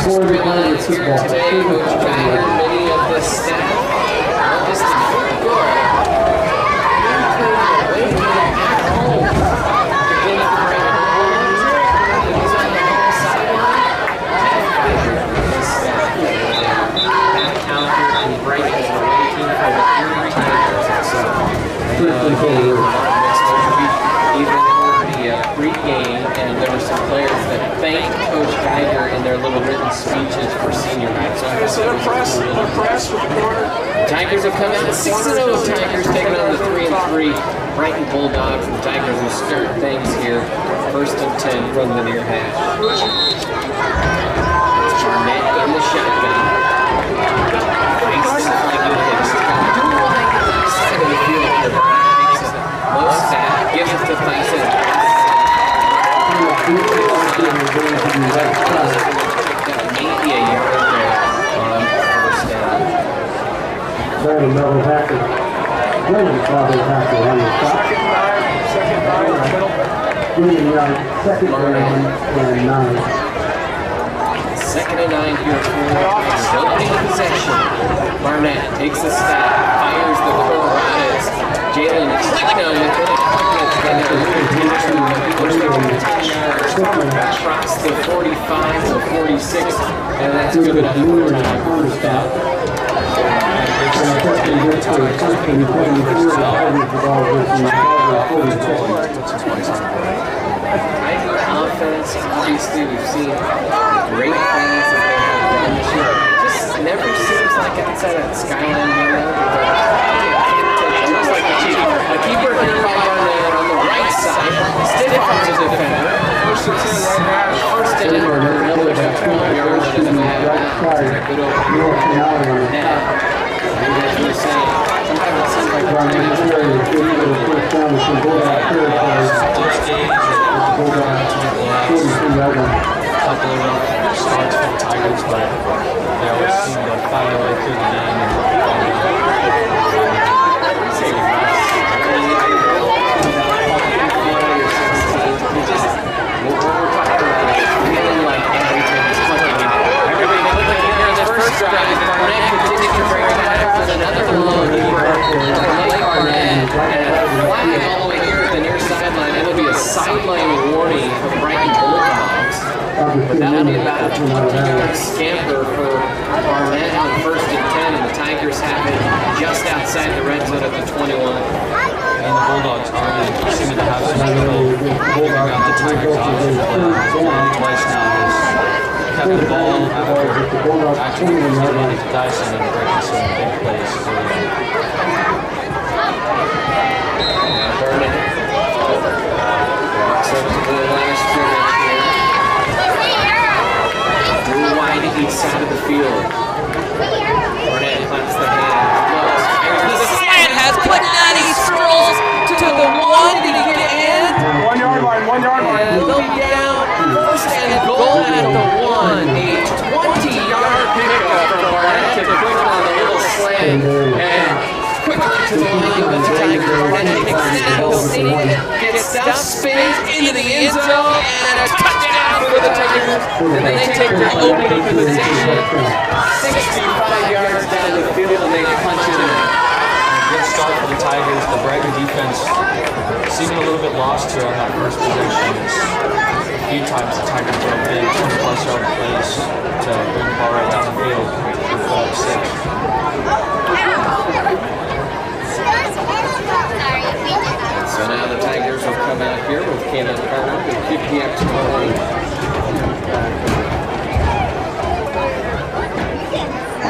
storylines here today. Coach Geiger, many of the staff, just the score. Brighton is waiting for the Eire Tigers. Even the pre-game, and there were some players that thanked Coach Geiger in their little written speeches for senior night. So they're pressed with the corner. Tigers have come out 6-0. Tigers taking on the 3-3 Brighton Bulldogs. The Tigers will start things here. First and 10 from the near hash. Barnett in the shotgun. Gives it to Tyson. Maybe a yard there on first down. Very double tackle. Very double tackle on the top. Second nine, Second down and 9. Second and 9 here for opening possession. Barnett takes the snap, fires the Colorados. Jalen Clickno with it. Across the 45 to 46, and that's good enough for a first down. Tiger offense, obviously we've seen great things that they have done this year. It just never seems like it's at a skyline here. Looks like the keeper here by Barnett on the right side. Stiff arms the defender. First and 10 right now. First down or another 12 yards to the back. Good open Barnett. And as we were saying, sometimes it seems like Barnett is very couple of starts for the Tigers, but they always seem to find their way through the game. Sideline warning for Brighton Bulldogs. But that'll be about a 20-yard scamper for Barnett on first and 10, and the Tigers have it just outside the red zone at the 21. And the Bulldogs already seem to have some trouble figuring out the Tigers' offensive play. Twice now has kept the ball after actually getting to Dyson and breaking some big plays. Barnett. Up to the last scrimmage here. Drew wide east side of the field. Barnett plants the hand. The slant has Quignani strolls to the 1. Did he get in? 1 yard line, 1 yard line. And they'll be down first and goal at the 1. A 20-yard pickup from Barnett to quick on the little slant. And quickly to the line with the Tigers. Barnett takes snap. Gets down, spins into the end zone, and a touchdown for the Tigers. And they take their opening position 65 yards down the field, and they punch it in. Good start for the Tigers. The Brighton defense seemed a little bit lost here on that first possession. A few times the Tigers throw big 20-plus yard plays to bring the ball right down the field and pull up 6. So now the Tigers will come out here with Kenneth Carter and 50 extra points.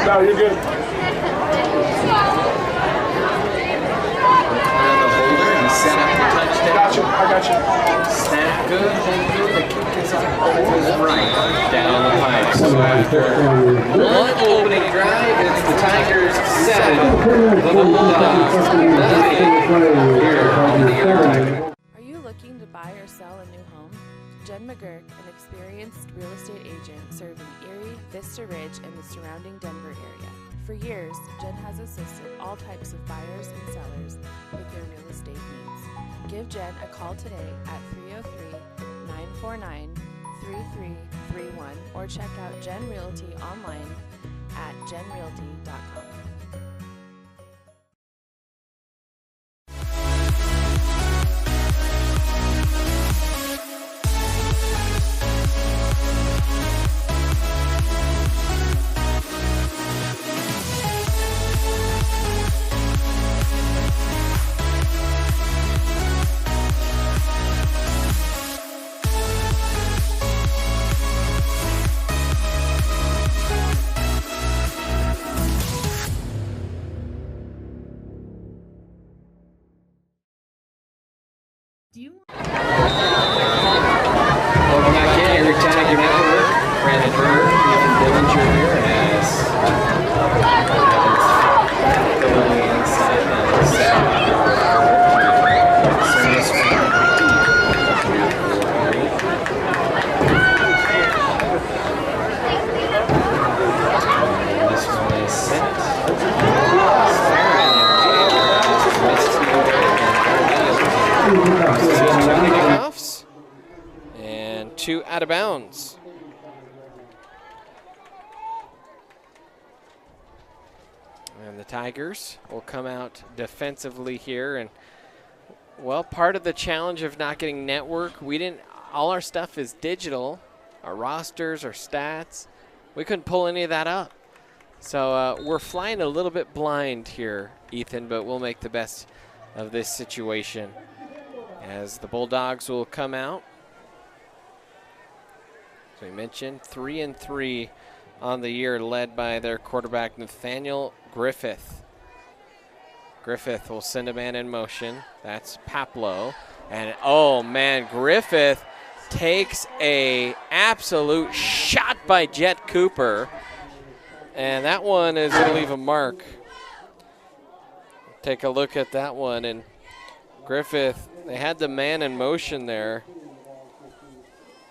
No, you're good. On the holder, he set up the touchdown. I got you. Snap good, hold good, the kick is up over his right, down the pipe. So after one opening drive, it's the Tigers 7, the Bulldogs 9 here on the Eire. Are you looking to buy or sell a new home? Jen McGurk, an experienced real estate agent serving Erie, Vista Ridge, and the surrounding Denver area. For years, Jen has assisted all types of buyers and sellers with their real estate needs. Give Jen a call today at 303-949-5252 888-888-3331 or check out Gen Realty online at genrealty.com. Welcome back in, Eire Tiger Network. Brandon Bird, Ethan Dillinger here as going inside the service. This one is set. Kickoffs and 2 out of bounds. And the Tigers will come out defensively here. And well, part of the challenge of not getting network, all our stuff is digital, our rosters, our stats. We couldn't pull any of that up. So we're flying a little bit blind here, Ethan, but we'll make the best of this situation as the Bulldogs will come out. So we mentioned 3-3 on the year, led by their quarterback Nathaniel Griffith. Griffith will send a man in motion. That's Paplo. And oh man, Griffith takes a absolute shot by Jet Cooper. And that one is going to leave a mark. Take a look at that one. And Griffith, they had the man in motion there.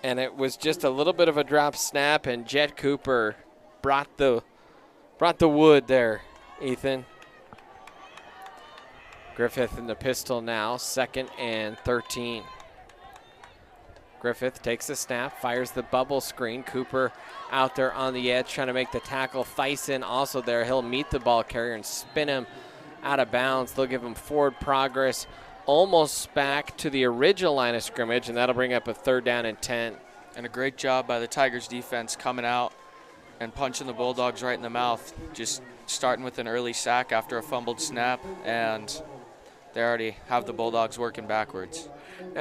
And it was just a little bit of a drop snap, and Jet Cooper brought the wood there, Ethan. Griffith in the pistol now, 2nd and 13. Griffith takes the snap, fires the bubble screen. Cooper out there on the edge trying to make the tackle. Thyssen also there. He'll meet the ball carrier and spin him out of bounds. They'll give him forward progress almost back to the original line of scrimmage, and that'll bring up a 3rd down and 10. And a great job by the Tigers defense coming out and punching the Bulldogs right in the mouth, just starting with an early sack after a fumbled snap, and they already have the Bulldogs working backwards.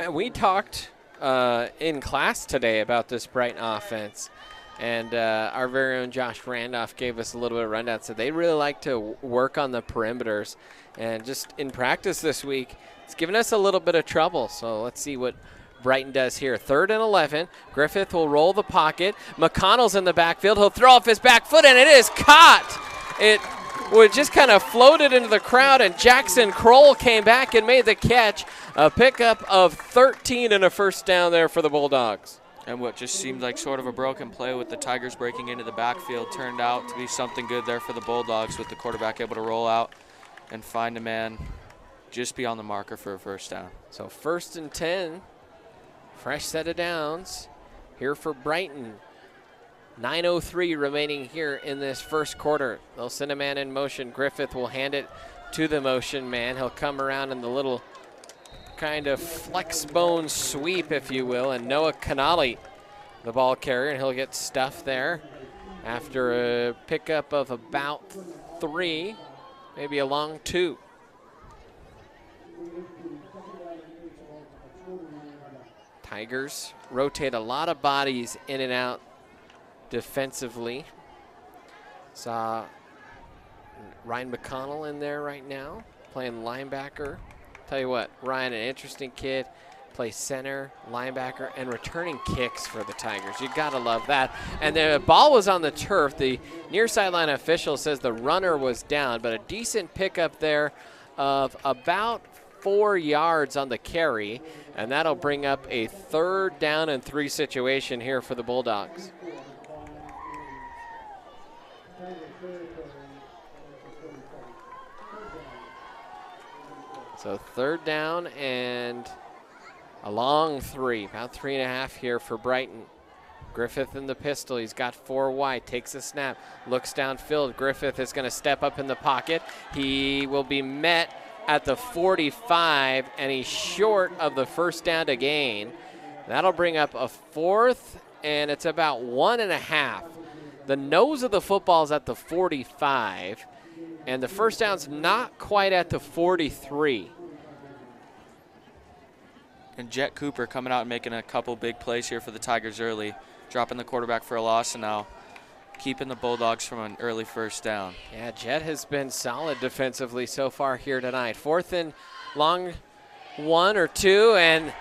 We talked in class today about this Brighton offense, and our very own Josh Randolph gave us a little bit of rundown. So they really like to work on the perimeters, and just in practice this week, it's given us a little bit of trouble. So let's see what Brighton does here. 3rd and 11. Griffith will roll the pocket. McConnell's in the backfield. He'll throw off his back foot, and it is caught. It would just kind of floated into the crowd, and Jackson Kroll came back and made the catch. A pickup of 13 and a 1st down there for the Bulldogs. And what just seemed like sort of a broken play with the Tigers breaking into the backfield turned out to be something good there for the Bulldogs, with the quarterback able to roll out and find a man just beyond the marker for a 1st down. So 1st and 10, fresh set of downs here for Brighton. 9:03 remaining here in this 1st quarter. They'll send a man in motion. Griffith will hand it to the motion man. He'll come around in the little kind of flex bone sweep, if you will, and Noah Canali, the ball carrier, and he'll get stuffed there after a pickup of about 3, maybe a long 2. Tigers rotate a lot of bodies in and out defensively. Saw Ryan McConnell in there right now, playing linebacker. Tell you what, Ryan, an interesting kid, plays center, linebacker, and returning kicks for the Tigers. You gotta love that. And the ball was on the turf. The near sideline official says the runner was down, but a decent pickup there of about 4 yards on the carry, and that'll bring up a 3rd down and 3 situation here for the Bulldogs. So 3rd down and a long 3, about 3.5 here for Brighton. Griffith in the pistol. He's got 4 wide. Takes a snap. Looks downfield. Griffith is going to step up in the pocket. He will be met at the 45, and he's short of the first down to gain. That'll bring up a 4th, and it's about 1.5. The nose of the football is at the 45, and the first down's not quite at the 43. And Jet Cooper coming out and making a couple big plays here for the Tigers early, dropping the quarterback for a loss, and now keeping the Bulldogs from an early first down. Yeah, Jet has been solid defensively so far here tonight. 4th and long, 1 or 2, and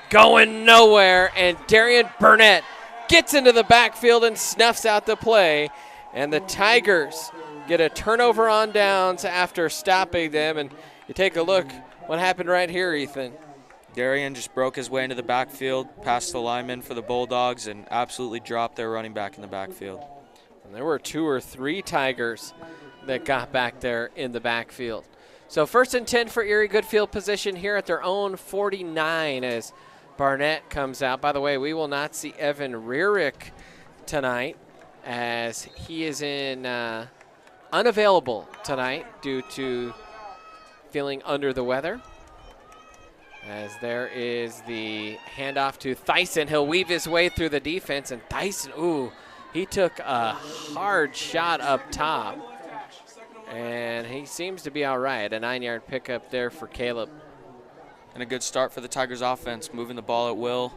going nowhere. And Darian Burnett gets into the backfield and snuffs out the play. And the Tigers get a turnover on downs after stopping them. And you take a look what happened right here, Ethan. Darian just broke his way into the backfield, past the lineman for the Bulldogs, and absolutely dropped their running back in the backfield. And there were 2 or 3 Tigers that got back there in the backfield. So 1st and 10 for Erie. Good field position here at their own 49 as Barnett comes out. By the way, we will not see Evan Rearick tonight as he is unavailable tonight due to feeling under the weather. As there is the handoff to Thyssen. He'll weave his way through the defense, and Thyssen, ooh, he took a hard shot up top, and he seems to be all right. A 9-yard pickup there for Caleb. And a good start for the Tigers offense, moving the ball at will,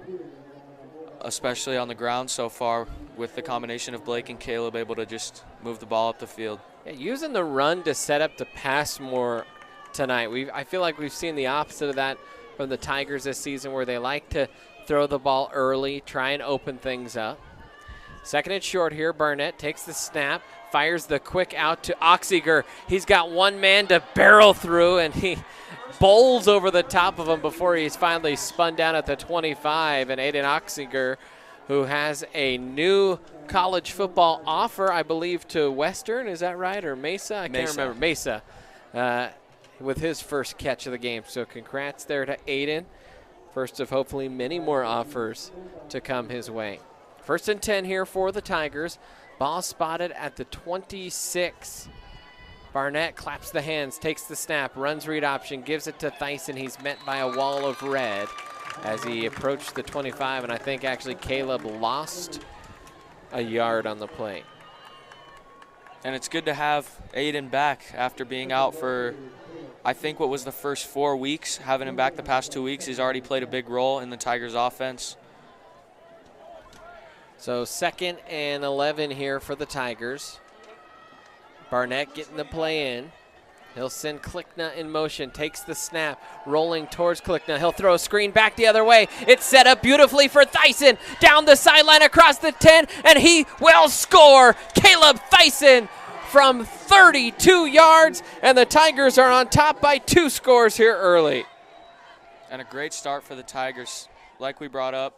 especially on the ground so far, with the combination of Blake and Caleb able to just move the ball up the field. Yeah, using the run to set up the pass more tonight. I feel like we've seen the opposite of that from the Tigers this season, where they like to throw the ball early, try and open things up. 2nd and short here. Barnett takes the snap, fires the quick out to Oxiger. He's got 1 man to barrel through, and he bowls over the top of him before he's finally spun down at the 25. And Aiden Oxiger, who has a new college football offer, I believe, to Western. Is that right? Or Mesa? I can't remember. Mesa. With his first catch of the game. So congrats there to Aiden. First of hopefully many more offers to come his way. 1st and 10 here for the Tigers. Ball spotted at the 26. Barnett claps the hands, takes the snap, runs read option, gives it to Thyssen. He's met by a wall of red as he approached the 25, and I think actually Caleb lost a yard on the play. And it's good to have Aiden back after being out for, I think, what was the first 4 weeks. Having him back the past 2 weeks, he's already played a big role in the Tigers offense. So 2nd and 11 here for the Tigers. Barnett getting the play in. He'll send Klickna in motion, takes the snap, rolling towards Klickna. He'll throw a screen back the other way. It's set up beautifully for Thyssen. Down the sideline across the 10, and he will score. Caleb Thyssen from 32 yards, and the Tigers are on top by 2 scores here early. And a great start for the Tigers. Like we brought up,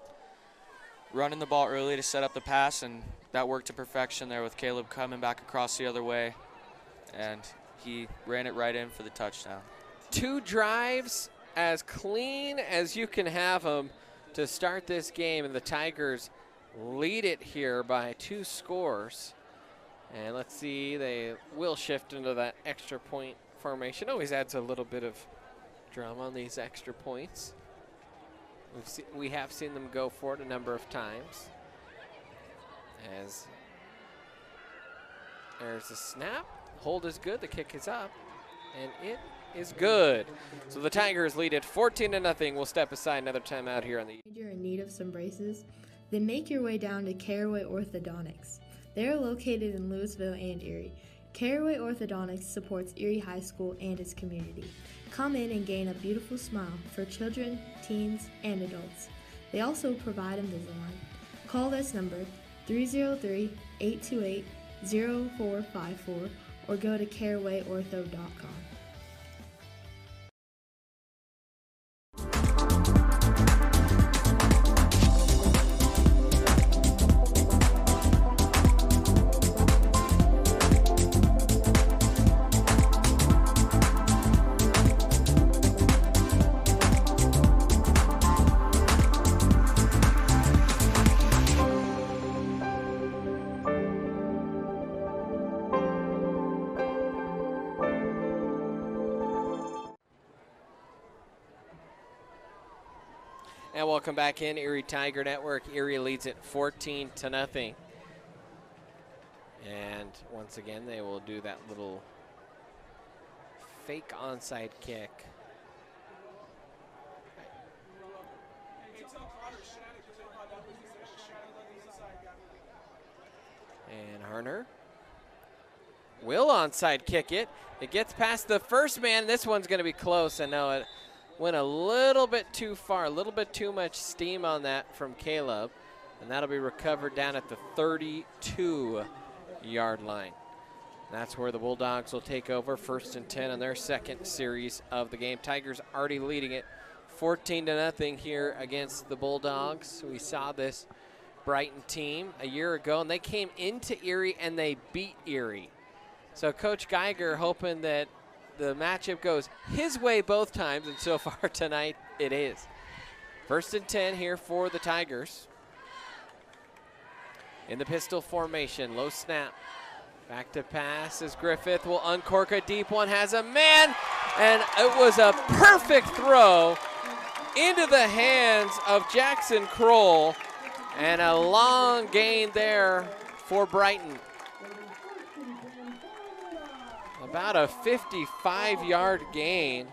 running the ball early to set up the pass, and that worked to perfection there with Caleb coming back across the other way, and he ran it right in for the touchdown. 2 drives as clean as you can have them to start this game, and the Tigers lead it here by 2 scores. And let's see, they will shift into that extra point formation. Always adds a little bit of drama on these extra points. We have seen them go for it a number of times. As there's a snap, hold is good, the kick is up, and it is good. So the Tigers lead it 14-0. We'll step aside, another timeout here on the. You're in need of some braces? Then make your way down to Caraway Orthodontics. They are located in Louisville and Erie. Caraway Orthodontics supports Erie High School and its community. Come in and gain a beautiful smile for children, teens, and adults. They also provide Invisalign. Call this number 303-828-0454 or go to carawayortho.com. And welcome back in, Erie Tiger Network. Erie leads it 14-0. And once again, they will do that little fake onside kick. And Harner will onside kick it. It gets past the first man. This one's going to be close. I know it went a little bit too far, a little bit too much steam on that from Caleb. And that'll be recovered down at the 32-yard line. That's where the Bulldogs will take over, 1st and 10 on their second series of the game. Tigers already leading it 14-0 here against the Bulldogs. We saw this Brighton team a year ago, and they came into Erie and they beat Erie. So Coach Geiger hoping that the matchup goes his way both times, and so far tonight it is. 1st and 10 here for the Tigers. In the pistol formation, low snap. Back to pass as Griffith will uncork a deep one, has a man, and it was a perfect throw into the hands of Jackson Kroll, and a long gain there for Brighton. About a 55-yard gain.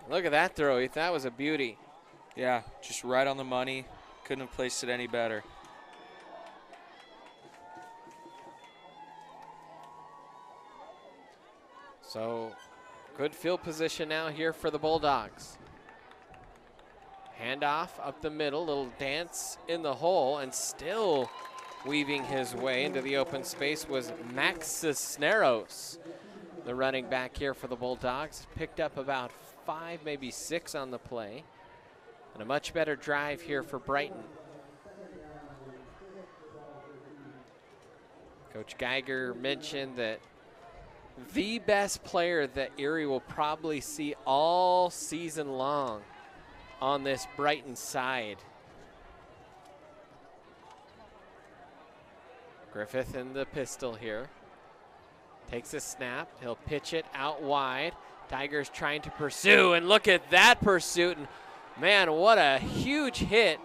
Look at that throw, Ethan. That was a beauty. Yeah, just right on the money. Couldn't have placed it any better. So, good field position now here for the Bulldogs. Handoff up the middle, little dance in the hole, and still weaving his way into the open space was Max Cisneros, the running back here for the Bulldogs. Picked up about 5, maybe 6 on the play. And a much better drive here for Brighton. Coach Geiger mentioned that the best player that Erie will probably see all season long on this Brighton side. Griffith in the pistol here. Takes a snap. He'll pitch it out wide. Tigers trying to pursue, and look at that pursuit. And man, what a huge hit.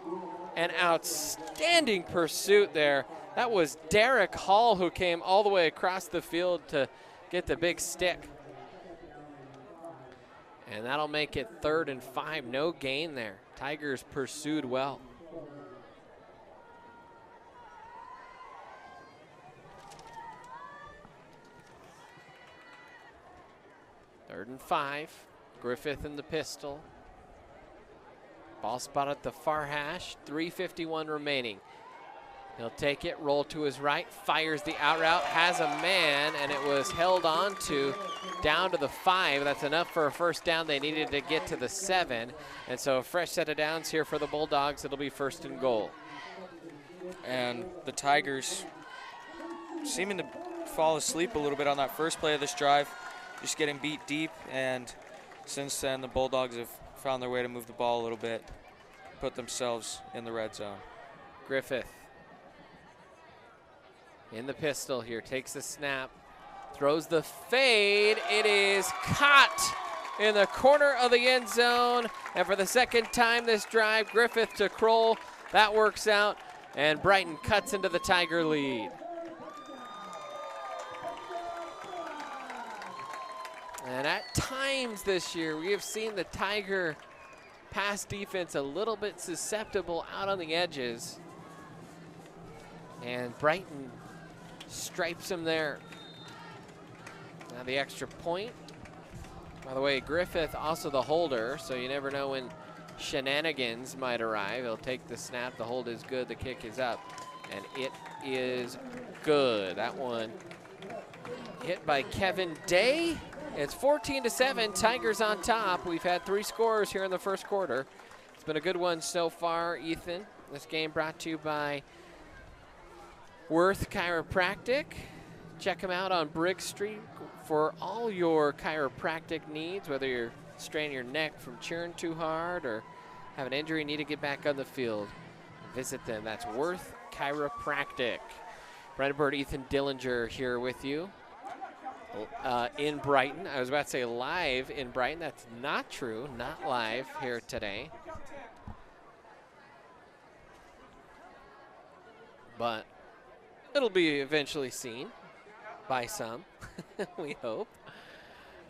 An outstanding pursuit there. That was Derek Hall who came all the way across the field to get the big stick. And that'll make it 3rd and 5. No gain there. Tigers pursued well. Third and 5. Griffith in the pistol. Ball spot at the far hash. 3:51 remaining. He'll take it, roll to his right, fires the out route, has a man, and it was held on to down to the 5. That's enough for a first down. They needed to get to the 7. And so a fresh set of downs here for the Bulldogs. It'll be 1st and goal. And the Tigers seeming to fall asleep a little bit on that first play of this drive, just getting beat deep. And since then, the Bulldogs have found their way to move the ball a little bit, put themselves in the red zone. Griffith in the pistol here, takes the snap, throws the fade. It is caught in the corner of the end zone. And for the second time this drive, Griffith to Kroll. That works out, and Brighton cuts into the Tiger lead. And at times this year, we have seen the Tiger pass defense a little bit susceptible out on the edges. And Brighton stripes him there. Now the extra point. By the way, Griffith also the holder, so you never know when shenanigans might arrive. He'll take the snap, the hold is good, the kick is up, and it is good. That one hit by Kevin Day. It's 14-7, Tigers on top. We've had 3 scores here in the first quarter. It's been a good one so far, Ethan. This game brought to you by Worth Chiropractic. Check them out on Briggs Street for all your chiropractic needs, whether you're straining your neck from cheering too hard or have an injury, need to get back on the field. Visit them. That's Worth Chiropractic. Brendan Bird, Ethan Dillinger here with you in Brighton. I was about to say live in Brighton. That's not true. Not live here today. but it'll be eventually seen by some, we hope.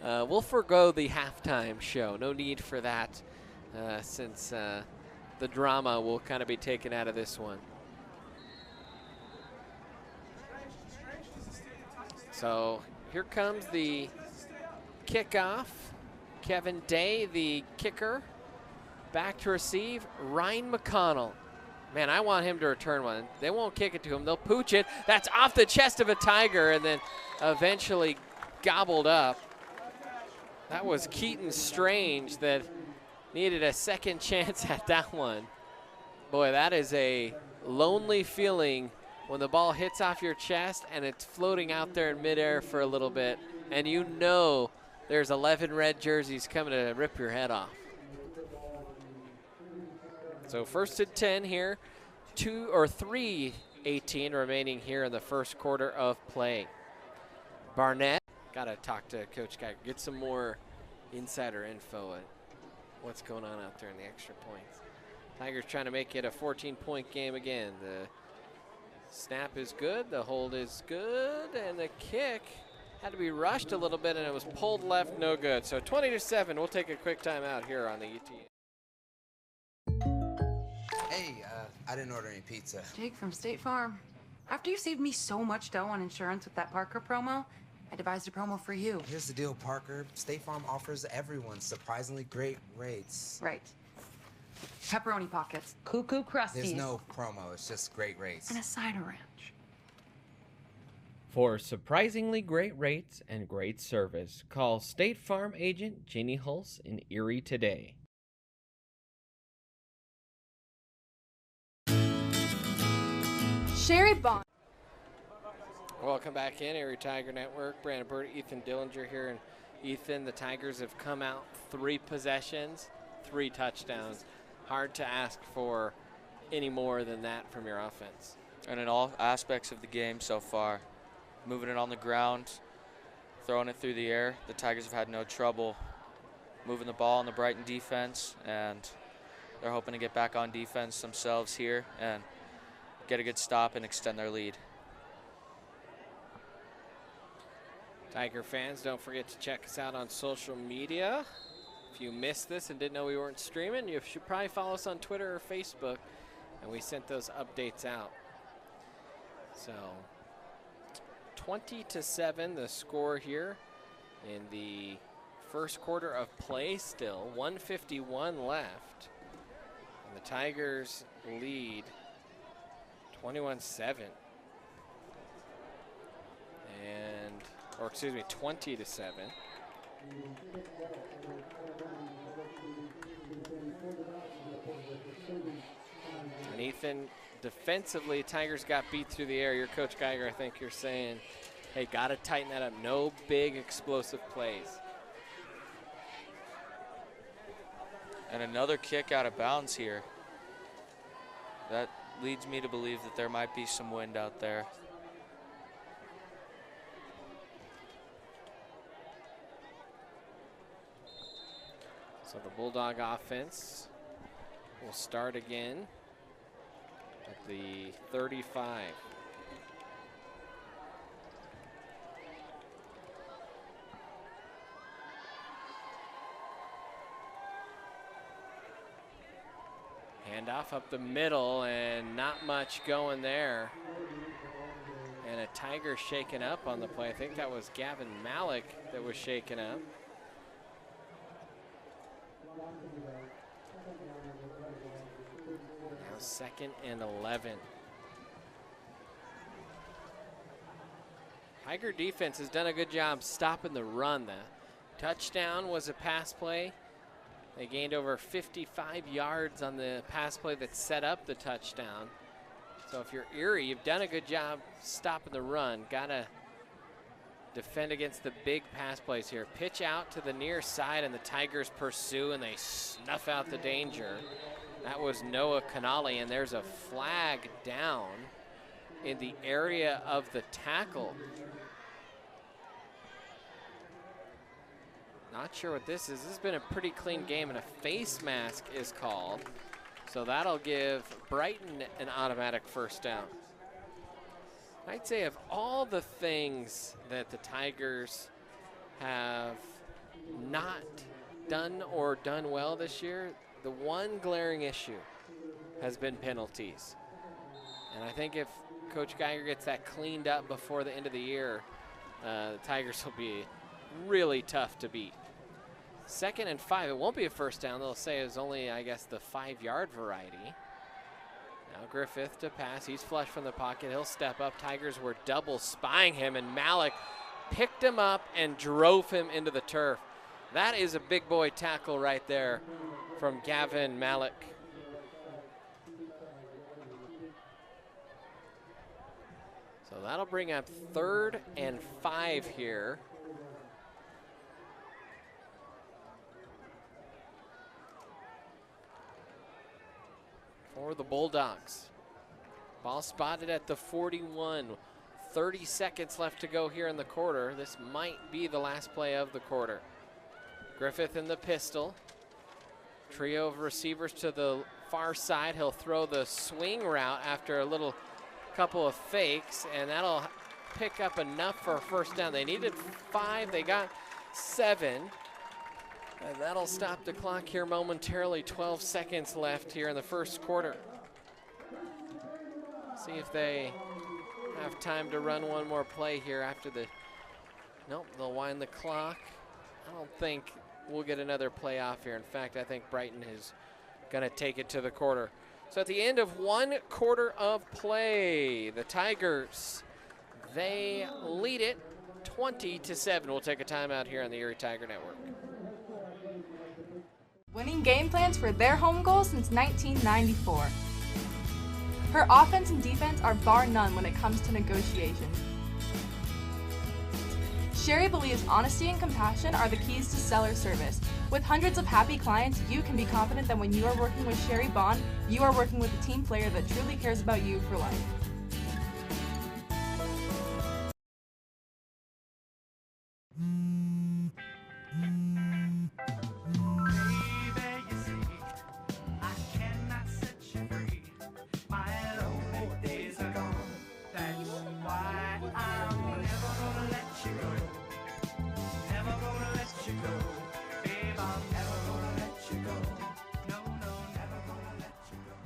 We'll forego the halftime show. No need for that since the drama will kind of be taken out of this one. So here comes the kickoff. Kevin Day, the kicker, back to receive. Ryan McConnell. Man, I want him to return one. They won't kick it to him. They'll pooch it. That's off the chest of a Tiger and then eventually gobbled up. That was Keaton Strange that needed a second chance at that one. Boy, that is a lonely feeling when the ball hits off your chest and it's floating out there in midair for a little bit, and you know there's 11 red jerseys coming to rip your head off. So 1st and 10 here, 3:18 remaining here in the first quarter of play. Barnett, gotta talk to Coach Geiger, get some more insider info at what's going on out there in the extra points. Tigers trying to make it a 14-point game again. The snap is good, the hold is good, and the kick had to be rushed a little bit and it was pulled left, no good. So 20-7, we'll take a quick timeout here on the ET. Hey, I didn't order any pizza. Jake from State Farm. After you saved me so much dough on insurance with that Parker promo, I devised a promo for you. Here's the deal, Parker. State Farm offers everyone surprisingly great rates. Right. Pepperoni pockets, cuckoo crusties. There's no promo, it's just great rates. And a cider ranch. For surprisingly great rates and great service, call State Farm agent Jeannie Hulse in Erie today. Sherry Bond. Welcome back in, Erie Tiger Network. Brandon Bird, Ethan Dillinger here. And Ethan, the Tigers have come out 3 possessions, 3 touchdowns. Hard to ask for any more than that from your offense. And in all aspects of the game so far, moving it on the ground, throwing it through the air, the Tigers have had no trouble moving the ball on the Brighton defense, and they're hoping to get back on defense themselves here and get a good stop and extend their lead. Tiger fans, don't forget to check us out on social media. If you missed this and didn't know we weren't streaming, you should probably follow us on Twitter or Facebook, and we sent those updates out. So 20-7 the score here in the first quarter of play still, 1:51 left. And the Tigers lead 21-7. Or excuse me, 20-7. And Ethan, defensively, Tigers got beat through the air. Your Coach Geiger, I think you're saying, hey, got to tighten that up. No big explosive plays. And another kick out of bounds here. That leads me to believe that there might be some wind out there. So the Bulldog offense will start again at the 35. Handoff up the middle and not much going there. And a Tiger shaken up on the play. I think that was Gavin Malik that was shaken up. Now 2nd and 11. Tiger defense has done a good job stopping the run. The touchdown was a pass play. They gained over 55 yards on the pass play that set up the touchdown. So if you're Erie, you've done a good job stopping the run. Gotta defend against the big pass plays here. Pitch out to the near side and the Tigers pursue and they snuff out the danger. That was Noah Canali, and there's a flag down in the area of the tackle. Not sure what this is. This has been a pretty clean game, and a face mask is called. So that'll give Brighton an automatic first down. I'd say of all the things that the Tigers have not done or done well this year, the one glaring issue has been penalties. And I think if Coach Geiger gets that cleaned up before the end of the year, the Tigers will be really tough to beat. 2nd and 5, it won't be a first down. They'll say it was only, I guess, the 5-yard variety. Now Griffith to pass. He's flush from the pocket. He'll step up. Tigers were double spying him, and Malik picked him up and drove him into the turf. That is a big boy tackle right there from Gavin Malik. So that'll bring up 3rd and 5 here. For the Bulldogs. Ball spotted at the 41. 30 seconds left to go here in the quarter. This might be the last play of the quarter. Griffith in the pistol. Trio of receivers to the far side. He'll throw the swing route after a little couple of fakes, and that'll pick up enough for a first down. They needed 5, they got 7. And that'll stop the clock here momentarily. 12 seconds left here in the first quarter. See if they have time to run one more play here after the, nope, they'll wind the clock. I don't think we'll get another play off here. In fact, I think Brighton is gonna take it to the quarter. So at the end of 1 quarter of play, the Tigers, they lead it 20-7. We'll take a timeout here on the Erie Tiger Network. Winning game plans for their home goal since 1994. Her offense and defense are bar none when it comes to negotiations. Sherry believes honesty and compassion are the keys to seller service. With hundreds of happy clients, you can be confident that when you are working with Sherry Bond, you are working with a team player that truly cares about you for life.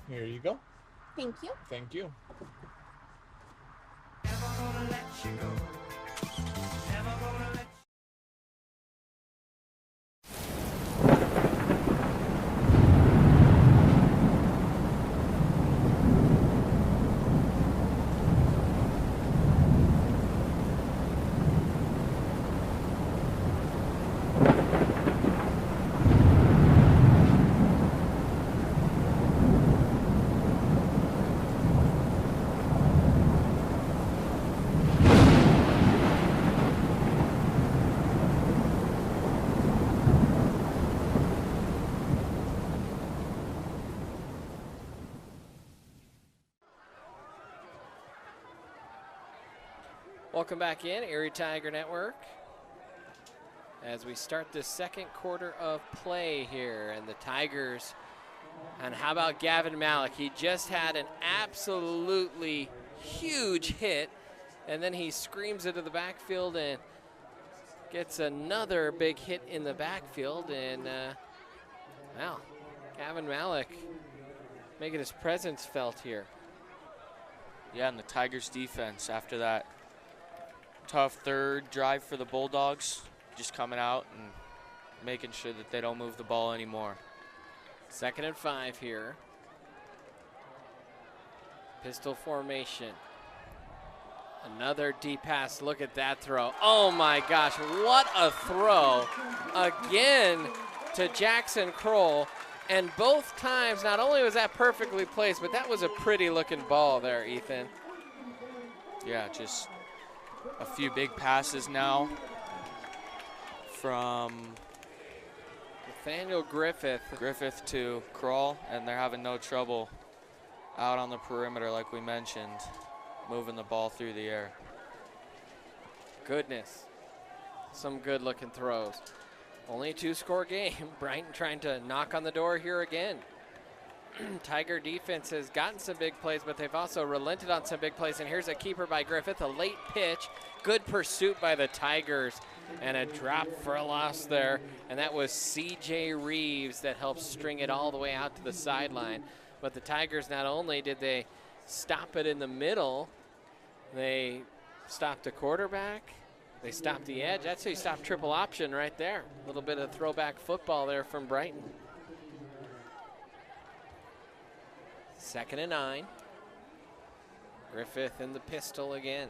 Here you go. Thank you. Thank you. Welcome back in, Erie Tiger Network, as we start the second quarter of play here. And the Tigers, and how about Gavin Malik? He just had an absolutely huge hit, and then he screams into the backfield and gets another big hit in the backfield. And, well, Gavin Malik making his presence felt here. Yeah, and the Tigers defense after that tough third drive for the Bulldogs, just coming out and making sure that they don't move the ball anymore. 2nd and 5 here. Pistol formation. Another deep pass. Look at that throw. Oh my gosh, what a throw. Again to Jackson Kroll. And both times, not only was that perfectly placed, but that was a pretty looking ball there, Ethan. Yeah, just a few big passes now from Nathaniel Griffith to Kroll, and they're having no trouble out on the perimeter, like we mentioned, moving the ball through the air. Goodness, some good looking throws. Only a 2-score game. Brighton trying to knock on the door here again. Tiger defense has gotten some big plays, but they've also relented on some big plays. And here's a keeper by Griffith, a late pitch. Good pursuit by the Tigers, and a drop for a loss there. And that was C.J. Reeves that helped string it all the way out to the sideline. But the Tigers, not only did they stop it in the middle, they stopped the quarterback, they stopped the edge. That's how you stop triple option right there. A little bit of throwback football there from Brighton. 2nd and 9. Griffith in the pistol again.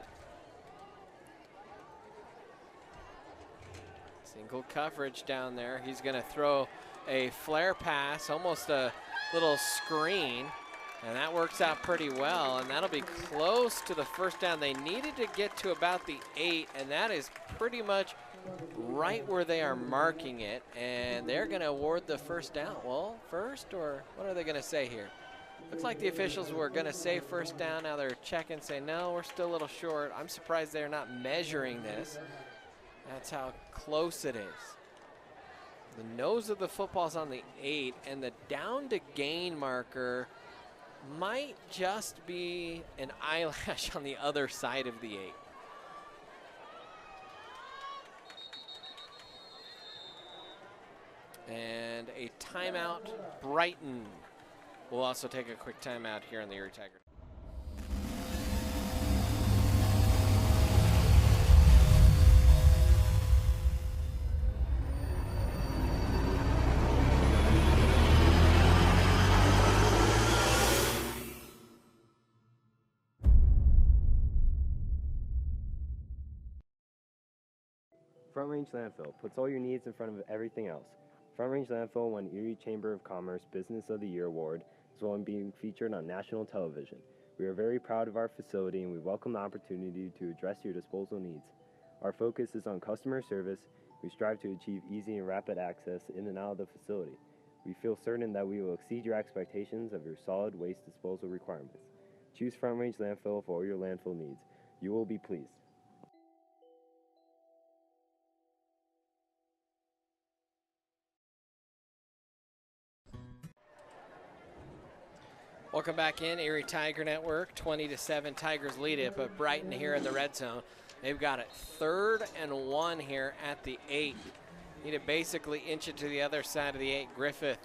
Single coverage down there. He's going to throw a flare pass, almost a little screen, and that works out pretty well, and that'll be close to the first down. They needed to get to about the 8, and that is pretty much right where they are marking it, and they're going to award the first down. Well, first, or what are they going to say here? Looks like the officials were going to say first down. Now they're checking, saying, no, we're still a little short. I'm surprised they're not measuring this. That's how close it is. The nose of the football's on the 8, and the down to gain marker might just be an eyelash on the other side of the 8. And a timeout, Brighton. We'll also take a quick timeout here on the Erie Tigers. Front Range Landfill puts all your needs in front of everything else. Front Range Landfill won Erie Chamber of Commerce Business of the Year Award, as well as being featured on national television. We are very proud of our facility, and we welcome the opportunity to address your disposal needs. Our focus is on customer service. We strive to achieve easy and rapid access in and out of the facility. We feel certain that we will exceed your expectations of your solid waste disposal requirements. Choose Front Range Landfill for all your landfill needs. You will be pleased. Welcome back in, Erie Tiger Network. 20-7, Tigers lead it, but Brighton here in the red zone. They've got it 3rd and 1 here at the 8. Need to basically inch it to the other side of the 8. Griffith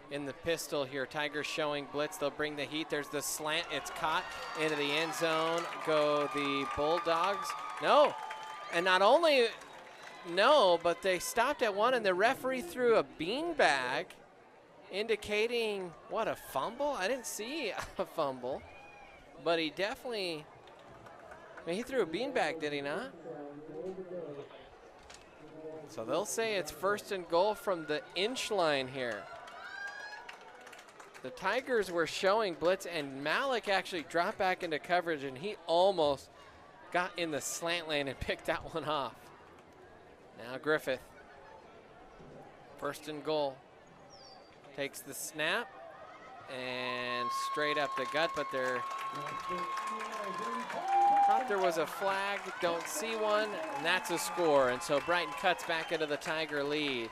in the pistol here. Tigers showing blitz. They'll bring the heat. There's the slant. It's caught into the end zone. Go the Bulldogs. No. And not only no, but they stopped at 1, and the referee threw a beanbag, indicating, what, a fumble? I didn't see a fumble, but he definitely, I mean, he threw a beanbag, did he not? So they'll say it's 1st and goal from the inch line here. The Tigers were showing blitz, and Malik actually dropped back into coverage, and he almost got in the slant lane and picked that one off. Now Griffith, 1st and goal. Takes the snap and straight up the gut, but they're thought there was a flag, don't see one, and that's a score. And so Brighton cuts back into the Tiger lead.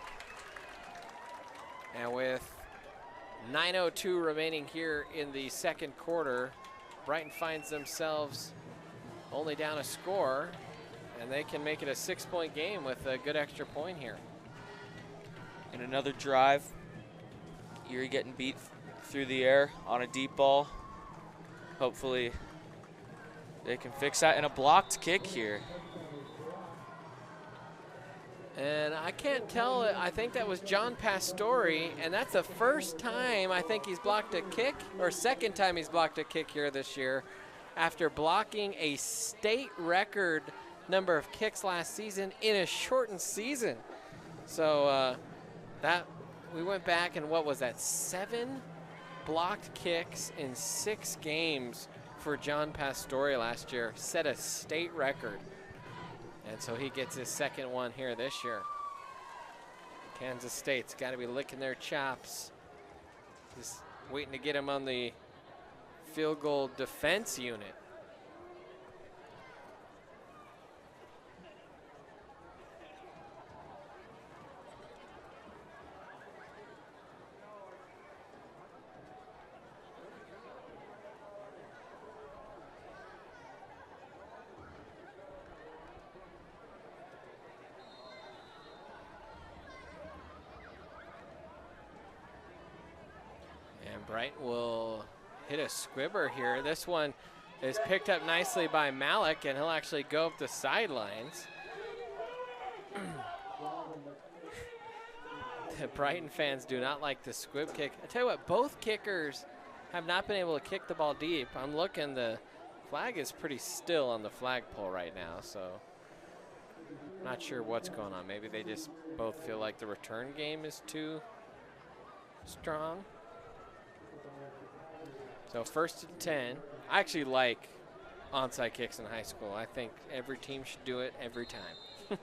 And with 9:02 remaining here in the 2nd quarter, Brighton finds themselves only down a score, and they can make it a 6-point game with a good extra point here. In another drive, Erie getting beat through the air on a deep ball. Hopefully they can fix that, and a blocked kick here. And I can't tell, I think that was John Pastore, and that's the first time I think he's blocked a kick, or 2nd time he's blocked a kick here this year, after blocking a state record number of kicks last season in a shortened season. So we went back, and what was that, 7 blocked kicks in 6 games for John Pastore last year. Set a state record. And so he gets his 2nd one here this year. Kansas State's got to be licking their chops. Just waiting to get him on the field goal defense unit. And Brighton will hit a squibber here. This one is picked up nicely by Malik, and he'll actually go up the sidelines. The Brighton fans do not like the squib kick. I tell you what, both kickers have not been able to kick the ball deep. I'm looking, the flag is pretty still on the flagpole right now, so not sure what's going on. Maybe they just both feel like the return game is too strong. So 1st and 10. I actually like onside kicks in high school. I think every team should do it every time.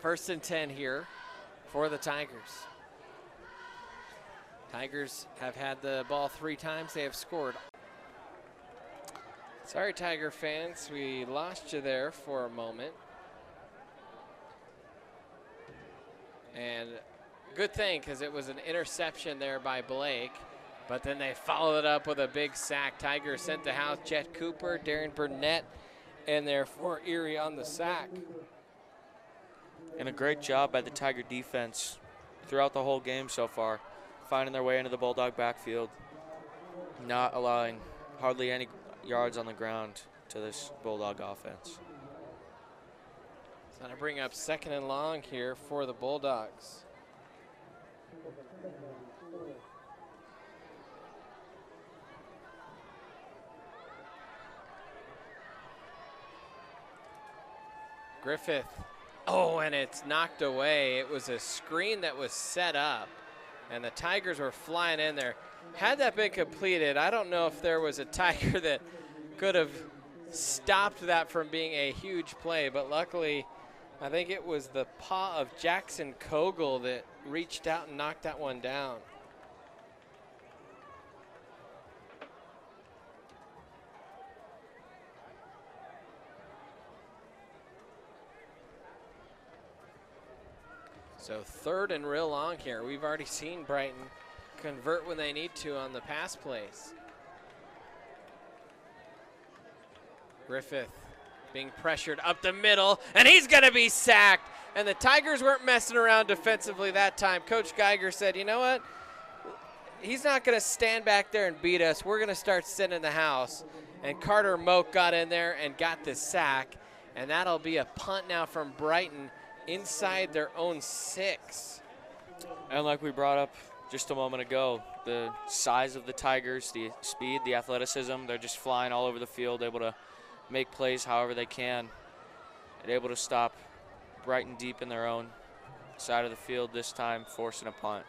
1st and 10 here for the Tigers. Tigers have had the ball 3 times. They have scored. Sorry, Tiger fans, we lost you there for a moment. And good thing, because it was an interception there by Blake, but then they followed it up with a big sack. Tigers sent the house. Jet Cooper, Darren Burnett in there for Erie on the sack. And a great job by the Tiger defense throughout the whole game so far, finding their way into the Bulldog backfield, not allowing hardly any yards on the ground to this Bulldog offense. So going to bring up 2nd and long here for the Bulldogs. Griffith. Oh, and it's knocked away. It was a screen that was set up, and the Tigers were flying in there. Had that been completed, I don't know if there was a Tiger that could have stopped that from being a huge play, but luckily, I think it was the paw of Jackson Kogel that reached out and knocked that one down. So 3rd and real long here. We've already seen Brighton convert when they need to on the pass plays. Griffith being pressured up the middle, and he's going to be sacked. And the Tigers weren't messing around defensively that time. Coach Geiger said, you know what? He's not going to stand back there and beat us. We're going to start sending the house. And Carter Moak got in there and got the sack. And that'll be a punt now from Brighton inside their own 6. And like we brought up just a moment ago, the size of the Tigers, the speed, the athleticism, they're just flying all over the field, able to make plays however they can, and able to stop Brighton deep in their own side of the field, this time forcing a punt.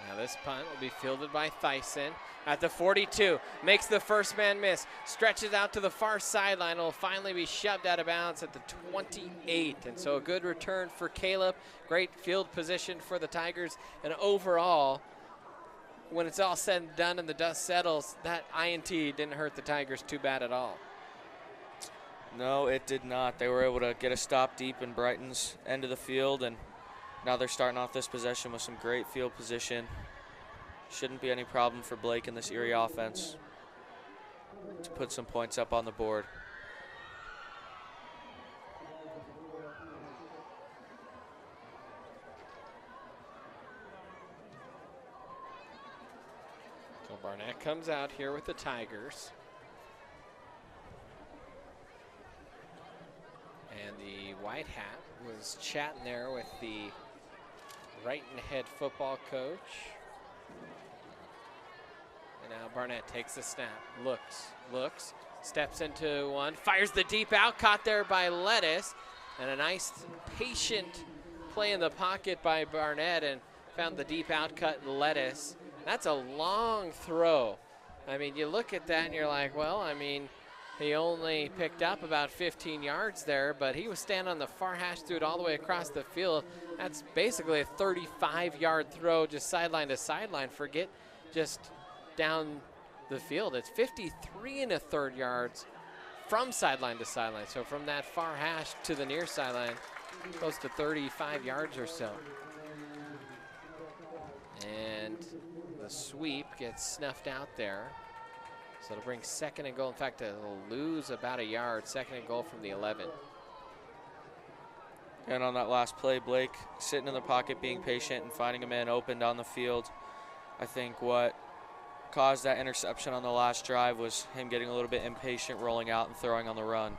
Now this punt will be fielded by Thyssen at the 42. Makes the first man miss. Stretches out to the far sideline. It'll finally be shoved out of bounds at the 28. And so a good return for Caleb. Great field position for the Tigers. And overall, when it's all said and done and the dust settles, that INT didn't hurt the Tigers too bad at all. No, it did not. They were able to get a stop deep in Brighton's end of the field, and now they're starting off this possession with some great field position. Shouldn't be any problem for Blake in this Erie offense to put some points up on the board. So Barnett comes out here with the Tigers. And the white hat was chatting there with the Brighton head football coach. And now Barnett takes the snap, looks, steps into one, fires the deep out, caught there by Lettuce, and a nice patient play in the pocket by Barnett and found the deep out cut in Lettuce. That's a long throw. I mean, you look at that and you're like, well, I mean, he only picked up about 15 yards there, but he was standing on the far hash, threw it all the way across the field. That's basically a 35-yard throw, just sideline to sideline. Forget just down the field. It's 53 1/3 yards from sideline to sideline. So from that far hash to the near sideline, close to 35 yards or so. And the sweep gets snuffed out there. So it'll bring 2nd and goal. In fact, it'll lose about a yard. 2nd and goal from the 11. And on that last play, Blake sitting in the pocket, being patient and finding a man open down the field. I think what caused that interception on the last drive was him getting a little bit impatient, rolling out and throwing on the run.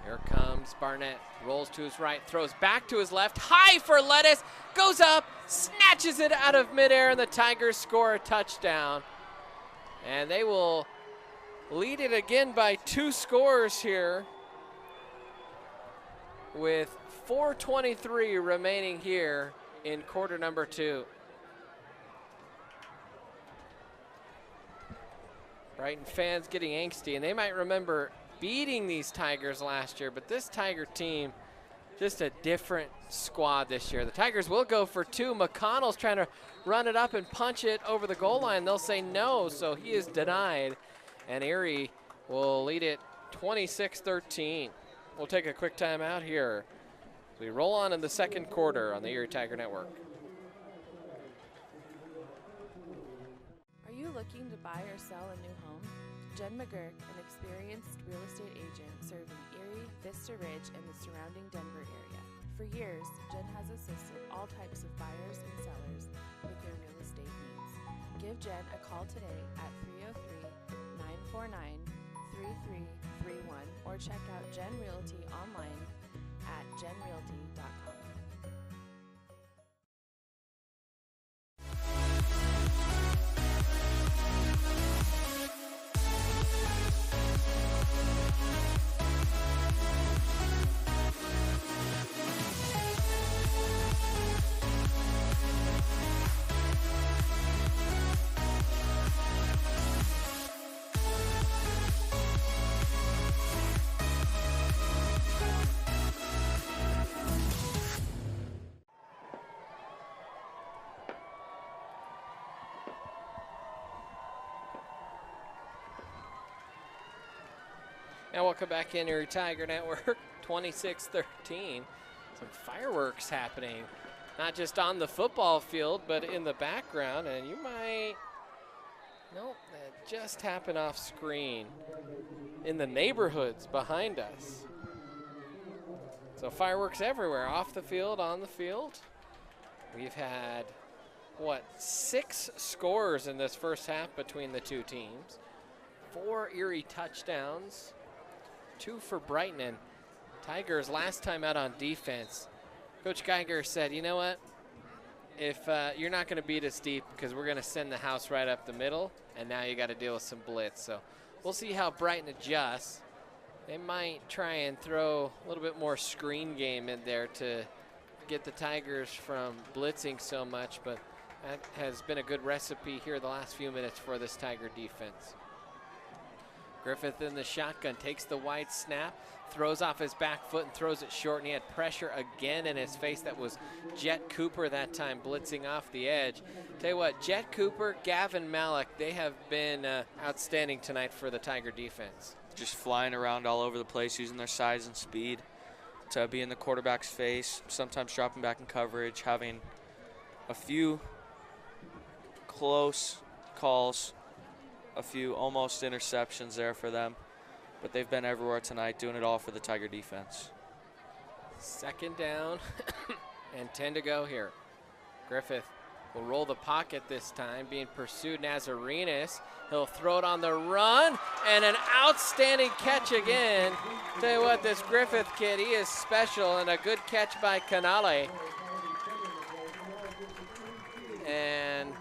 Here comes Barnett, rolls to his right, throws back to his left, high for lettuce, goes up, snatches it out of midair, and the Tigers score a touchdown. And they will lead it again by 2 scores here with 4:23 remaining here in quarter number 2. Brighton fans getting angsty, and they might remember beating these Tigers last year, but this Tiger team, just a different squad this year. The Tigers will go for 2. McConnell's trying to run it up and punch it over the goal line. They'll say no, so he is denied, and Erie will lead it 26-13. We'll take a quick timeout here. We roll on in the 2nd quarter on the Erie Tiger Network. Are you looking to buy or sell a new home? Jen McGurk, an experienced real estate agent serving Erie, Vista Ridge, and the surrounding Denver area. For years, Jen has assisted all types of buyers and sellers with their real estate needs. Give Jen a call today at 303-949-3331 or check out Jen Realty online at jenrealty.com. And welcome back in Erie Tiger Network, 26-13. Some fireworks happening, not just on the football field, but in the background. And you might, nope, that just happened off screen in the neighborhoods behind us. So fireworks everywhere, off the field, on the field. We've had, what, 6 scores in this first half between the 2 teams. 4 Erie touchdowns. 2 for Brighton, and Tigers last time out on defense, Coach Geiger said, you know what, if you're not going to beat us deep because we're going to send the house right up the middle, and now you got to deal with some blitz. So we'll see how Brighton adjusts. They might try and throw a little bit more screen game in there to get the Tigers from blitzing so much, but that has been a good recipe here the last few minutes for this Tiger defense. Griffith in the shotgun, takes the wide snap, throws off his back foot and throws it short, and he had pressure again in his face. That was Jet Cooper that time blitzing off the edge. Tell you what, Jet Cooper, Gavin Malik, they have been outstanding tonight for the Tiger defense. Just flying around all over the place, using their size and speed to be in the quarterback's face, sometimes dropping back in coverage, having a few close calls, a few almost interceptions there for them, but they've been everywhere tonight, doing it all for the Tiger defense. 2nd down and 10 to go here. Griffith will roll the pocket this time, being pursued. Nazarenas, he'll throw it on the run, and an outstanding catch again. Tell you what, this Griffith kid, he is special, and a good catch by Canale. And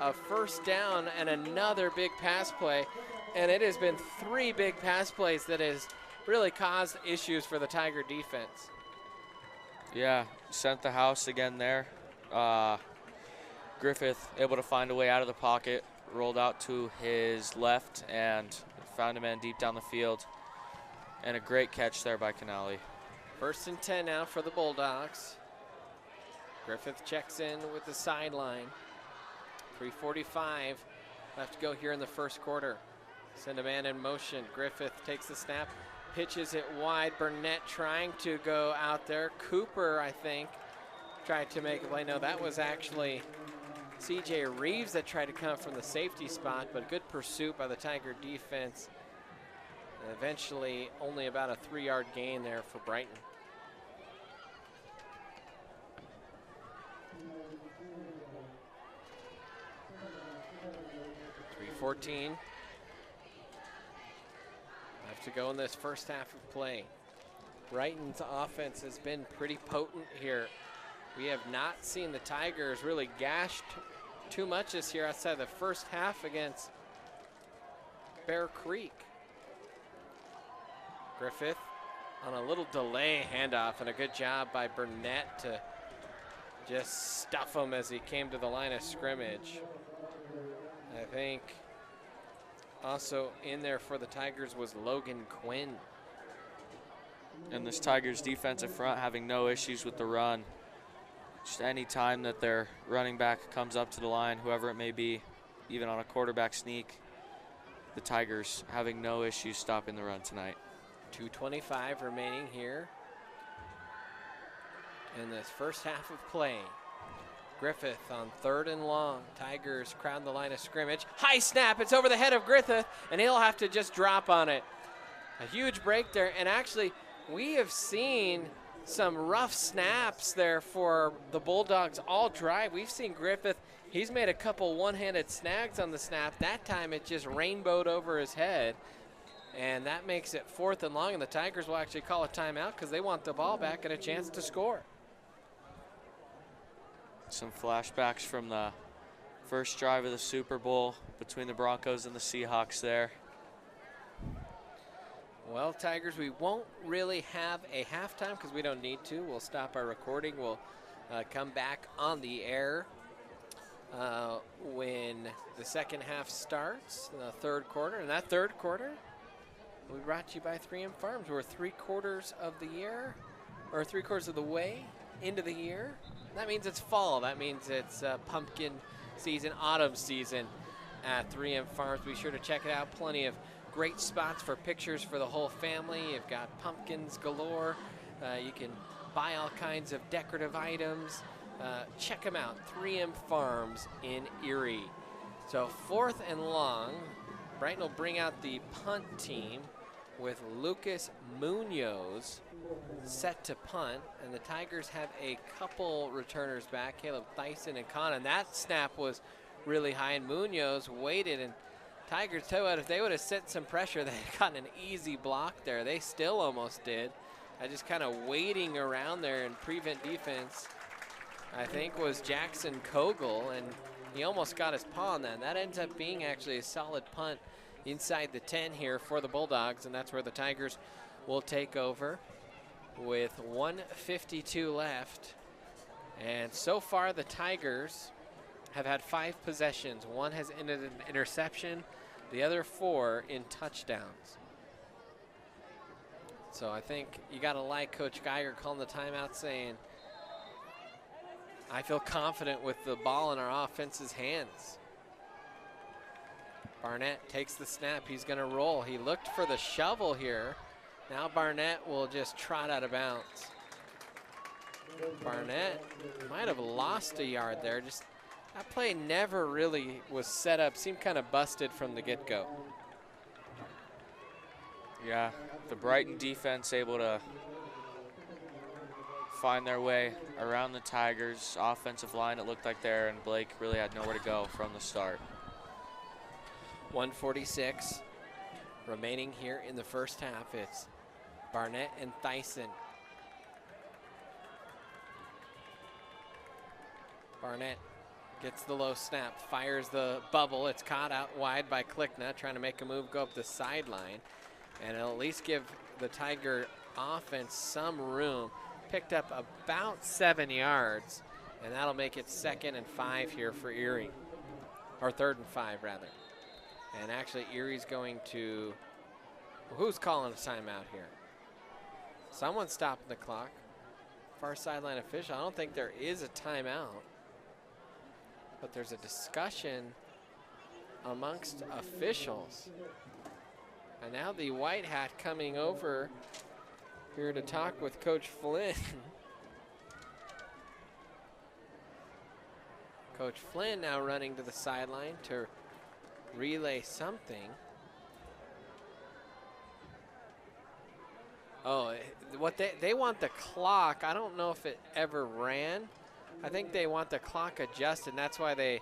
a first down and another big pass play, and it has been 3 big pass plays that has really caused issues for the Tiger defense. Yeah, sent the house again there. Griffith able to find a way out of the pocket, rolled out to his left and found a man deep down the field, and a great catch there by Canale. 1st and 10 now for the Bulldogs. Griffith checks in with the sideline. 3:45 left to go here in the 1st quarter. Send a man in motion. Griffith takes the snap, pitches it wide. Burnett trying to go out there. Cooper, I think, tried to make a play. No, that was actually C.J. Reeves that tried to come from the safety spot, but good pursuit by the Tiger defense. And eventually only about a 3-yard gain there for Brighton. .314 left to go in this first half of play. Brighton's offense has been pretty potent here. We have not seen the Tigers really gashed too much this year outside the first half against Bear Creek. Griffith on a little delay handoff, and a good job by Burnett to just stuff him as he came to the line of scrimmage. I think also in there for the Tigers was Logan Quinn. And this Tigers defensive front having no issues with the run. Just any time that their running back comes up to the line, whoever it may be, even on a quarterback sneak, the Tigers having no issues stopping the run tonight. 2:25 remaining here in this first half of play. Griffith on 3rd and long. Tigers crowd the line of scrimmage. High snap, it's over the head of Griffith, and he'll have to just drop on it. A huge break there, and actually we have seen some rough snaps there for the Bulldogs all drive. We've seen Griffith, he's made a couple one-handed snags on the snap. That time it just rainbowed over his head, and that makes it 4th and long, and the Tigers will actually call a timeout because they want the ball back and a chance to score. Some flashbacks from the first drive of the Super Bowl between the Broncos and the Seahawks there. Well, Tigers, we won't really have a halftime because we don't need to. We'll stop our recording. We'll come back on the air when the second half starts, in the 3rd quarter. And that 3rd quarter, we brought to you by 3M Farms. We're 3/4 of the year, or 3/4 of the way into the year. That means it's fall. That means it's pumpkin season, autumn season at 3M Farms. Be sure to check it out. Plenty of great spots for pictures for the whole family. You've got pumpkins galore. You can buy all kinds of decorative items. Check them out, 3M Farms in Erie. So 4th and long, Brighton will bring out the punt team with Lucas Munoz set to punt, and the Tigers have a couple returners back, Caleb Thyssen and Con, and that snap was really high, and Munoz waited, and Tigers, tell you what, if they would have set some pressure, they had gotten an easy block there. They still almost did. Just kind of waiting around there in prevent defense, I think, was Jackson Kogel, and he almost got his paw on that. That ends up being actually a solid punt inside the 10 here for the Bulldogs, and that's where the Tigers will take over with 1:52 left. And so far the Tigers have had 5 possessions. 1 has ended in interception, the other 4 in touchdowns. So I think you got to like Coach Geiger calling the timeout, saying, I feel confident with the ball in our offense's hands. Barnett takes the snap. He's going to roll. He looked for the shovel here. Now Barnett will just trot out of bounds. Barnett might have lost a yard there. That play never really was set up. Seemed kind of busted from the get-go. Yeah, the Brighton defense able to find their way around the Tigers' offensive line. It looked like there, and Blake really had nowhere to go from the start. 1:46 remaining here in the first half. It's Barnett and Thyssen. Barnett gets the low snap, fires the bubble. It's caught out wide by Klickna, trying to make a move, go up the sideline, and it'll at least give the Tiger offense some room. Picked up about 7 yards, and that'll make it 2nd and 5 here for Erie, or 3rd and 5 rather. And actually Erie's going to, who's calling a timeout here? Someone's stopping the clock. Far sideline official. I don't think there is a timeout, but there's a discussion amongst officials. And now the white hat coming over here to talk with Coach Flynn. Coach Flynn now running to the sideline to relay something. Oh, what they want the clock. I don't know if it ever ran. I think they want the clock adjusted, and that's why they.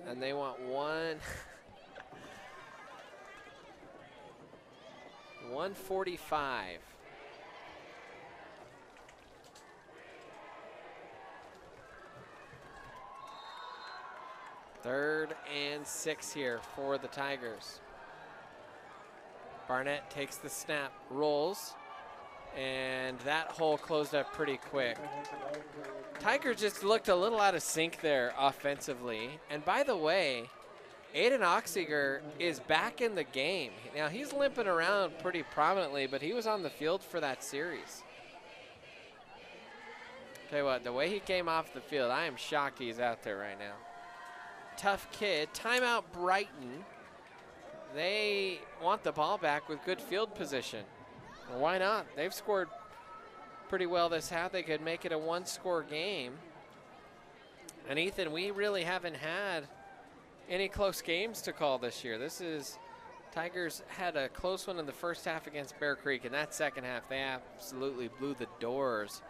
And they want 1:45. Third and 6 here for the Tigers. Barnett takes the snap, rolls, and that hole closed up pretty quick. Tigers just looked a little out of sync there offensively. And by the way, Aiden Oxiger is back in the game. Now, he's limping around pretty prominently, but he was on the field for that series. Tell you what, the way he came off the field, I am shocked he's out there right now. Tough kid. Timeout Brighton. They want the ball back with good field position. Well, why not? They've scored pretty well this half. They could make it a one-score game. And Ethan, we really haven't had any close games to call this year. Tigers had a close one in the first half against Bear Creek. In that second half, they absolutely blew the doors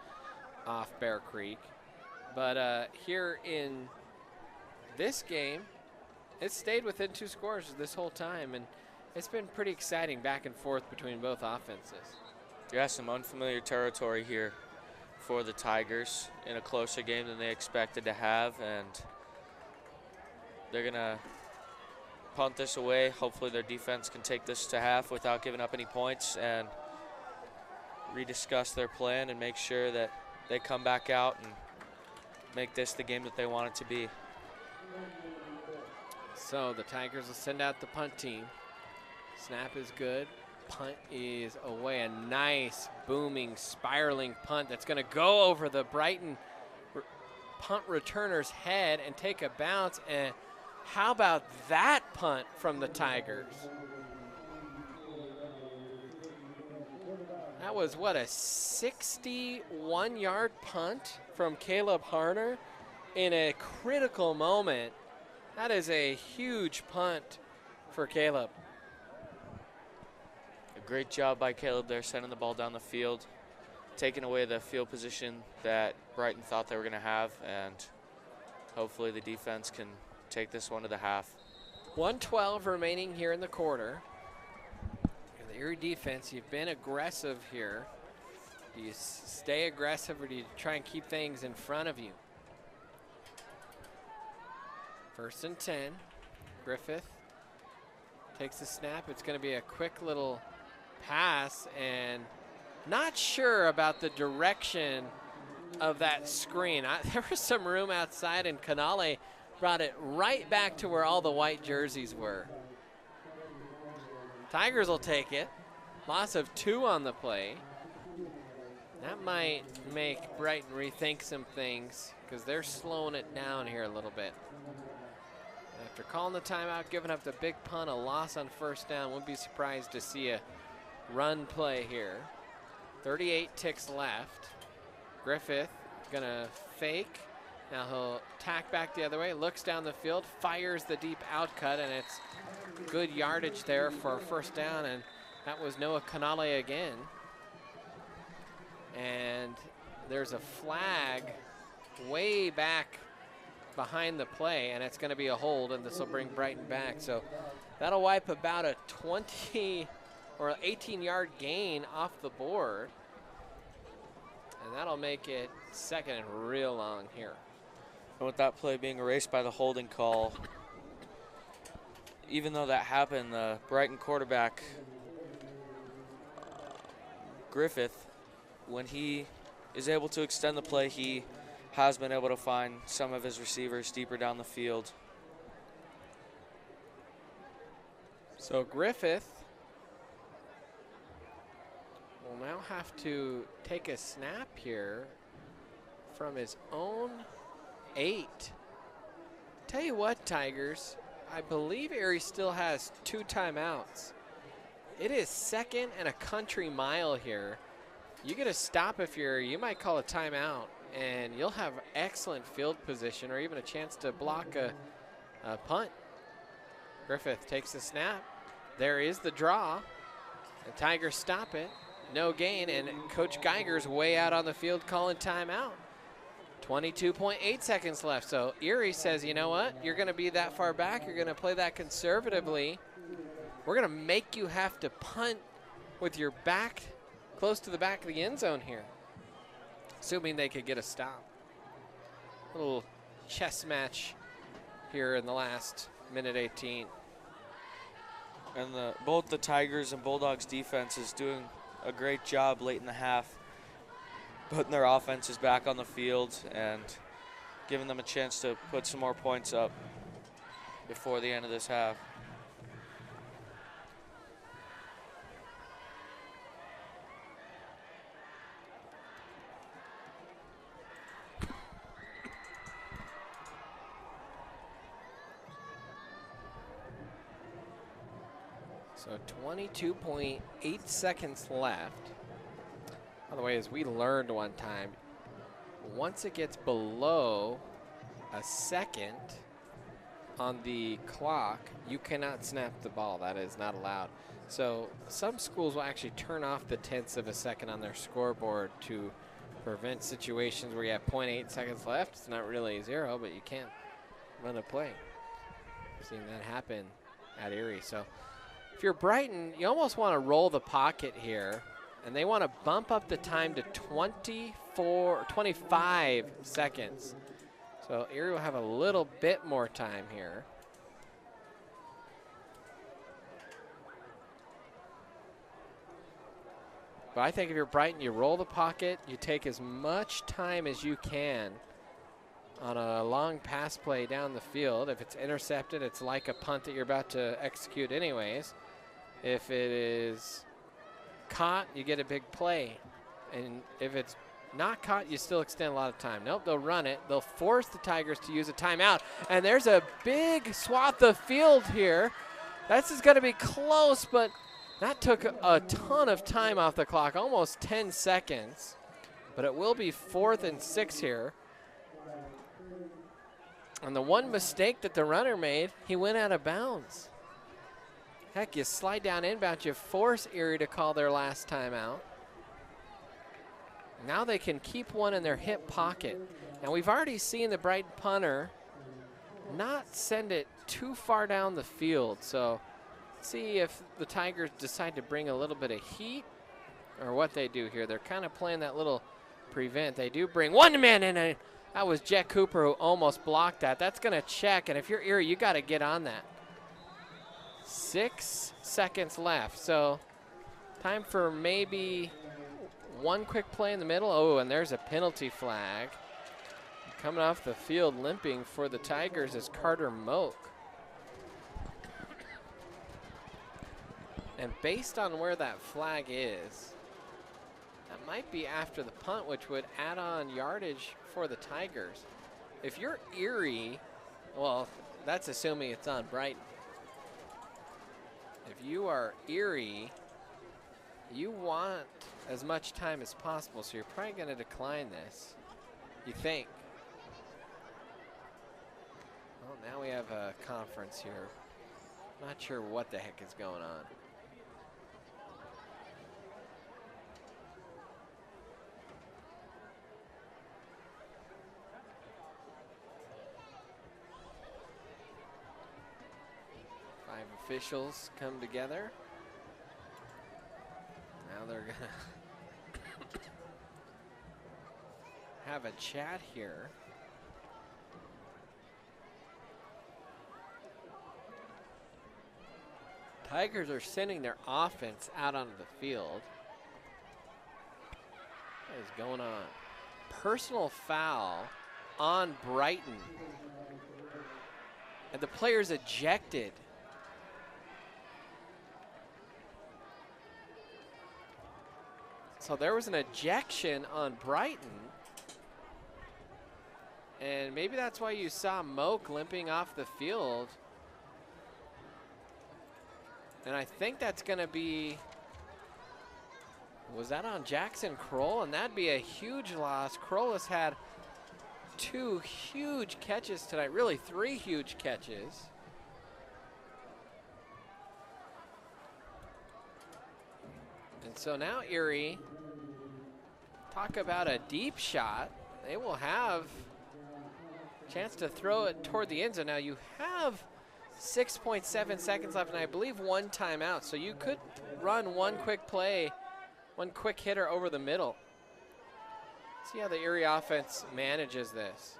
off Bear Creek. But here in this game, it stayed within 2 scores this whole time, and it's been pretty exciting back and forth between both offenses. Yeah, some unfamiliar territory here for the Tigers in a closer game than they expected to have, and they're going to punt this away. Hopefully their defense can take this to half without giving up any points and rediscuss their plan and make sure that they come back out and make this the game that they want it to be. So the Tigers will send out the punt team. Snap is good. Punt is away. A nice, booming, spiraling punt that's going to go over the Brighton punt returner's head and take a bounce. And how about that punt from the Tigers? That was, what, a 61-yard punt from Caleb Harner in a critical moment. That is a huge punt for Caleb. A great job by Caleb there, sending the ball down the field, taking away the field position that Brighton thought they were going to have, and hopefully the defense can take this one to the half. 1:12 remaining here in the quarter. The Erie defense, you've been aggressive here. Do you stay aggressive, or do you try and keep things in front of you? 1st and 10. Griffith takes the snap. It's going to be a quick little pass, and not sure about the direction of that screen. There was some room outside, and Canale brought it right back to where all the white jerseys were. Tigers will take it. Loss of 2 on the play. That might make Brighton rethink some things because they're slowing it down here a little bit. After calling the timeout, giving up the big punt, a loss on 1st down, wouldn't be surprised to see a run play here. 38 ticks left. Griffith gonna fake. Now he'll tack back the other way, looks down the field, fires the deep out cut, and it's good yardage there for 1st down, and that was Noah Canale again. And there's a flag way back behind the play, and it's going to be a hold, and this will bring Brighton back. So that'll wipe about a 20 or 18-yard gain off the board, and that'll make it 2nd and real long here. And with that play being erased by the holding call, even though that happened, the Brighton quarterback, Griffith, when he is able to extend the play, he has been able to find some of his receivers deeper down the field. So Griffith will now have to take a snap here from his own 8. Tell you what, Tigers, I believe Erie still has 2 timeouts. It is 2nd and a country mile here. you get a stop if you might call a timeout, and you'll have excellent field position or even a chance to block a punt. Griffith takes the snap. There is the draw. The Tigers stop it. No gain, and Coach Geiger's way out on the field calling timeout. 22.8 seconds left. So Erie says, you know what? You're going to be that far back. You're going to play that conservatively. We're going to make you have to punt with your back close to the back of the end zone here, assuming they could get a stop. Little chess match here in the last minute 18. And both the Tigers and Bulldogs defense is doing a great job late in the half, putting their offenses back on the field and giving them a chance to put some more points up before the end of this half. So 22.8 seconds left. By the way, as we learned one time, once it gets below a second on the clock, you cannot snap the ball. That is not allowed. So some schools will actually turn off the tenths of a second on their scoreboard to prevent situations where you have 0.8 seconds left. It's not really 0, but you can't run a play. I've seen that happen at Erie. So if you're Brighton, you almost want to roll the pocket here, and they want to bump up the time to 25 seconds. So Erie will have a little bit more time here. But I think if you're Brighton, you roll the pocket, you take as much time as you can on a long pass play down the field. If it's intercepted, it's like a punt that you're about to execute anyways. If it is caught, you get a big play. And if it's not caught, you still extend a lot of time. Nope, they'll run it. They'll force the Tigers to use a timeout. And there's a big swath of field here. This is going to be close, but that took a ton of time off the clock, almost 10 seconds. But it will be 4th and 6 here. And the one mistake that the runner made, he went out of bounds. Heck, you slide down inbound, you force Erie to call their last timeout. Now they can keep one in their hip pocket. And we've already seen the Brighton punter not send it too far down the field. So let's see if the Tigers decide to bring a little bit of heat or what they do here. They're kind of playing that little prevent. They do bring one man in, and that was Jet Cooper who almost blocked that. That's going to check, and if you're Erie, you got to get on that. 6 seconds left, so time for maybe one quick play in the middle. Oh, and there's a penalty flag. Coming off the field limping for the Tigers is Carter Moak. And based on where that flag is, that might be after the punt, which would add on yardage for the Tigers. If you're Erie, well, that's assuming it's on Brighton. If you are Erie, you want as much time as possible, so you're probably going to decline this, you think. Well, now we have a conference here. Not sure what the heck is going on. Officials come together. Now they're gonna have a chat here. Tigers are sending their offense out onto the field. What is going on? Personal foul on Brighton. And the player's ejected. So there was an ejection on Brighton. And maybe that's why you saw Moak limping off the field. And I think that's going to be Was that on Jackson Kroll? And that'd be a huge loss. Kroll has had 2 huge catches tonight, really 3 huge catches. And so now Erie, talk about a deep shot. They will have a chance to throw it toward the end zone. Now you have 6.7 seconds left, and I believe 1 timeout. So you could run 1 quick play, 1 quick hitter over the middle. See how the Erie offense manages this.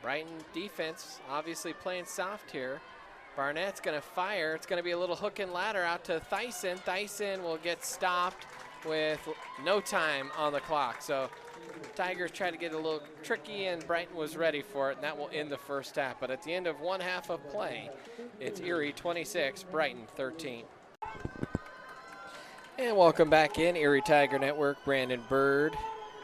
Brighton defense obviously playing soft here. Barnett's going to fire. It's going to be a little hook and ladder out to Thyssen. Thyssen will get stopped with no time on the clock. So Tigers tried to get a little tricky, and Brighton was ready for it, and that will end the first half. But at the end of 1 half of play, it's Erie 26, Brighton 13. And welcome back in, Erie Tiger Network. Brandon Bird,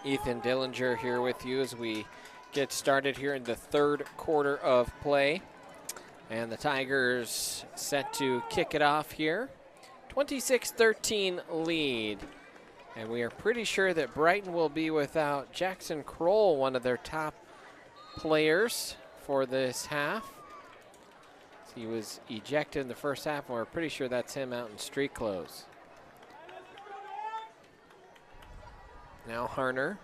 Ethan Dillinger here with you as we get started here in the 3rd quarter of play. And the Tigers set to kick it off here. 26-13 lead. And we are pretty sure that Brighton will be without Jackson Kroll, one of their top players for this half. He was ejected in the first half, and we're pretty sure that's him out in street clothes. Now Harner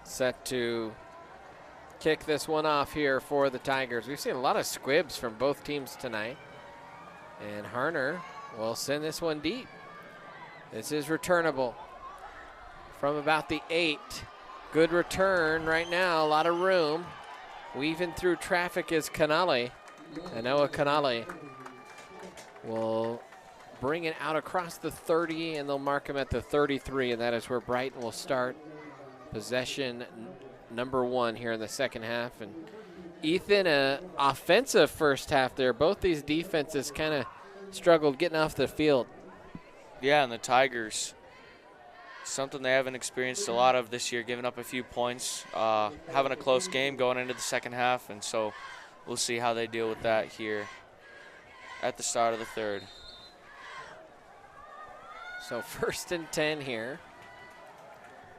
set to kick this one off here for the Tigers. We've seen a lot of squibs from both teams tonight. And Harner will send this one deep. This is returnable from about the 8. Good return right now, a lot of room. Weaving through traffic is Canale. And Noah Canale will bring it out across the 30, and they'll mark him at the 33, and that is where Brighton will start possession number 1 here in the second half. And Ethan, offensive first half there. Both these defenses kind of struggled getting off the field. Yeah, and the Tigers, something they haven't experienced a lot of this year, giving up a few points, having a close game going into the second half, and so we'll see how they deal with that here at the start of the 3rd. So 1st and 10 here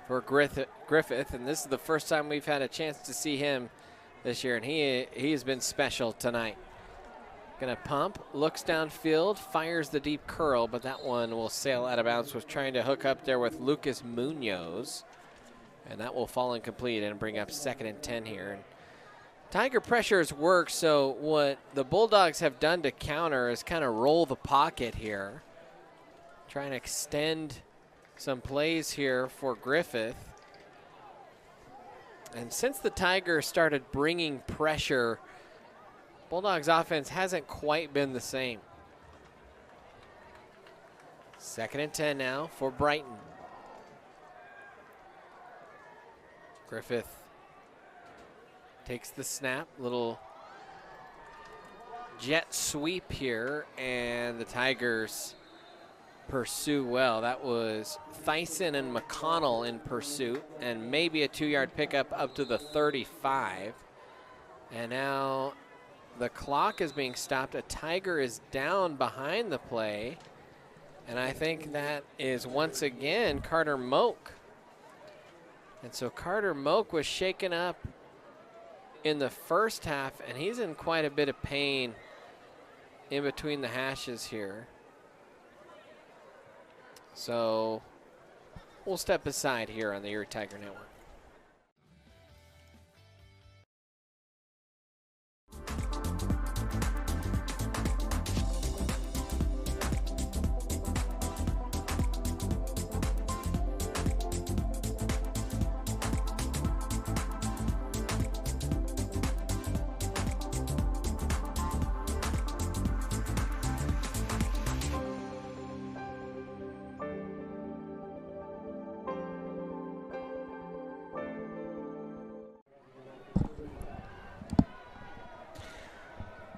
for Griffith, and this is the first time we've had a chance to see him this year, and he has been special tonight. Gonna pump, looks downfield, fires the deep curl, but that one will sail out of bounds. Was trying to hook up there with Lucas Munoz, and that will fall incomplete and bring up 2nd and 10 here. And Tiger pressures work, so what the Bulldogs have done to counter is kind of roll the pocket here, trying to extend some plays here for Griffith. And since the Tigers started bringing pressure, Bulldogs offense hasn't quite been the same. 2nd and 10 now for Brighton. Griffith takes the snap, little jet sweep here, and the Tigers pursue well. That was Thyssen and McConnell in pursuit, and maybe a 2-yard pickup up to the 35. And now the clock is being stopped. A Tiger is down behind the play, and I think that is once again Carter Moak. And so Carter Moak was shaken up in the first half, and he's in quite a bit of pain in between the hashes here. So we'll step aside here on the Erie Tiger Network.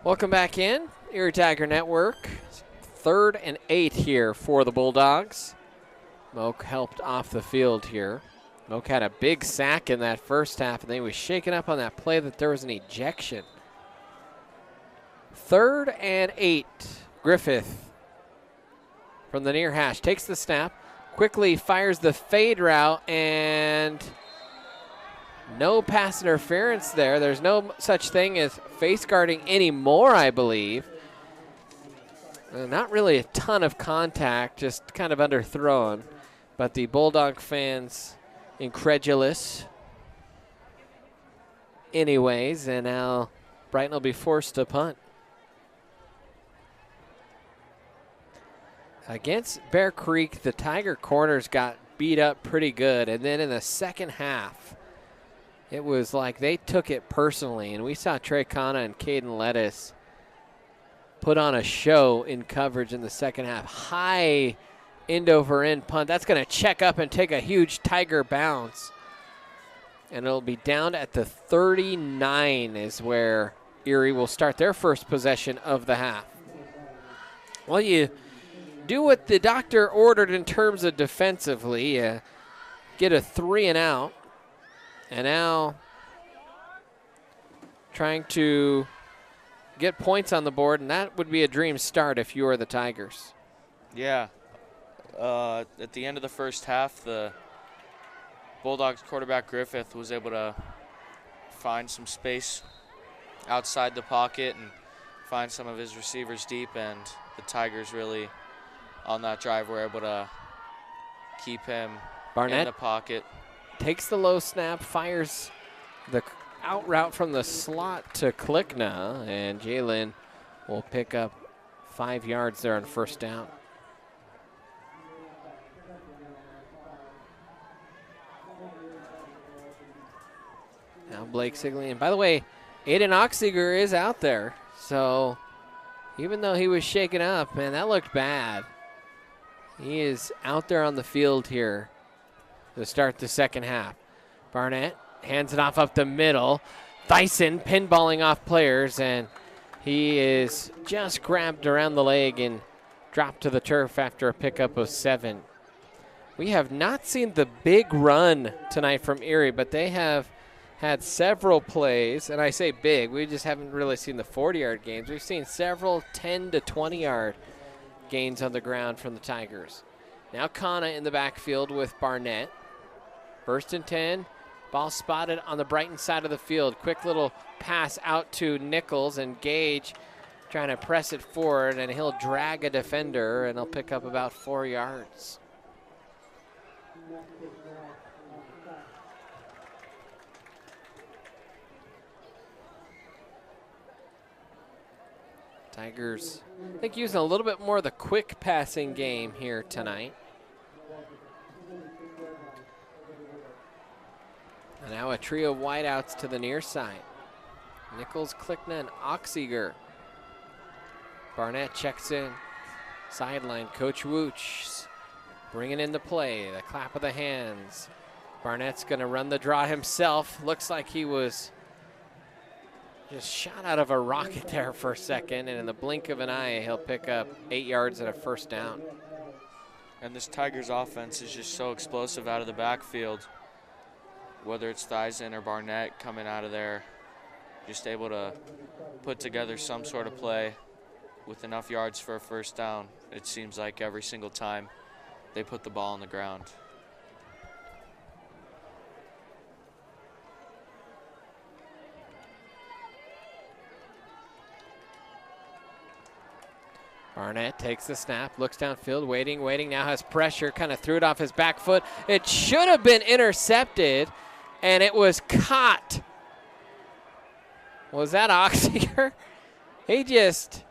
Welcome back in, Erie Tiger Network. 3rd and 8 here for the Bulldogs. Moak helped off the field here. Moak had a big sack in that first half, and then he was shaken up on that play that there was an ejection. 3rd and 8. Griffith from the near hash takes the snap, quickly fires the fade route, and no pass interference there. There's no such thing as face guarding anymore, I believe. Not really a ton of contact, just kind of underthrown. But the Bulldog fans incredulous anyways, and now Brighton will be forced to punt. Against Bear Creek, the Tiger corners got beat up pretty good, and then in the second half, it was like they took it personally, and we saw Trey Kana and Caden Lettuce put on a show in coverage in the second half. High end over end punt. That's going to check up and take a huge Tiger bounce. And it'll be down at the 39 is where Erie will start their first possession of the half. Well, you do what the doctor ordered in terms of defensively. Get a 3 and out. And now trying to get points on the board, and that would be a dream start if you were the Tigers. Yeah. At the end of the first half, the Bulldogs quarterback Griffith was able to find some space outside the pocket and find some of his receivers deep, and the Tigers really, on that drive, were able to keep him in the pocket. Takes the low snap, fires the out route from the slot to Klickna, and Jalen will pick up 5 yards there on first down. Now Blake signaling. And by the way, Aiden Oxiger is out there. So even though he was shaken up, man, that looked bad. He is out there on the field here to start the second half. Barnett hands it off up the middle. Thyssen pinballing off players, and he is just grabbed around the leg and dropped to the turf after a pickup of 7. We have not seen the big run tonight from Erie, but they have had several plays, and I say big, we just haven't really seen the 40-yard gains. We've seen several 10 to 20-yard gains on the ground from the Tigers. Now Kana in the backfield with Barnett. 1st and 10, ball spotted on the Brighton side of the field. Quick little pass out to Nichols, and Gage trying to press it forward, and he'll drag a defender, and he'll pick up about 4 yards. Tigers, I think, using a little bit more of the quick passing game here tonight. And now a trio of wideouts to the near side. Nichols, Klickna, and Oxiger. Barnett checks in. Sideline, Coach Wooch bringing in the play. The clap of the hands. Barnett's going to run the draw himself. Looks like he was just shot out of a rocket there for a second, and in the blink of an eye, he'll pick up 8 yards and a first down. And this Tigers offense is just so explosive out of the backfield. Whether it's Thyssen or Barnett coming out of there, just able to put together some sort of play with enough yards for a first down. It seems like every single time they put the ball on the ground. Barnett takes the snap, looks downfield, waiting, now has pressure, kind of threw it off his back foot. It should have been intercepted, and it was caught. Was that Oxiger? He just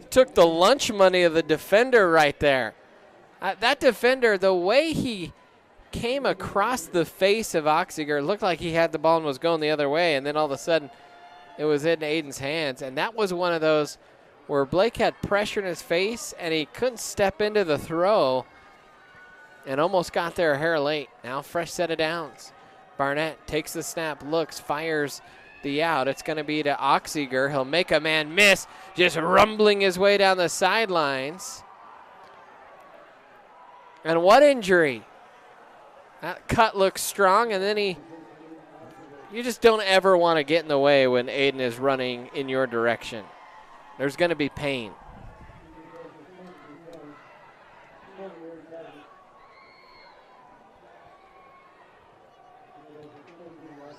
took the lunch money of the defender right there. That defender, the way he came across the face of Oxiger, looked like he had the ball and was going the other way, and then all of a sudden it was in Aiden's hands, and that was one of those where Blake had pressure in his face and he couldn't step into the throw and almost got there a hair late. Now fresh set of downs. Barnett takes the snap, looks, fires the out. It's going to be to Oxiger. He'll make a man miss, just rumbling his way down the sidelines. And what injury. That cut looks strong, and then you just don't ever want to get in the way when Aiden is running in your direction. there's going to be pain.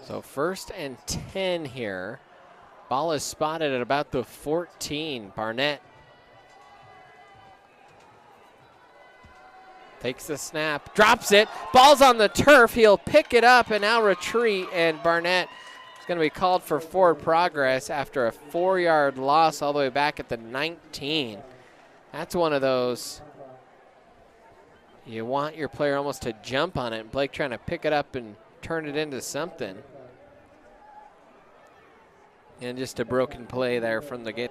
So 1st and 10 here. Ball is spotted at about the 14. Barnett takes the snap, drops it. Ball's on the turf. He'll pick it up and now retreat. And Barnett is going to be called for forward progress after a 4-yard loss all the way back at the 19. That's one of those. You want your player almost to jump on it. Blake trying to pick it up and turn it into something. And just a broken play there from the get.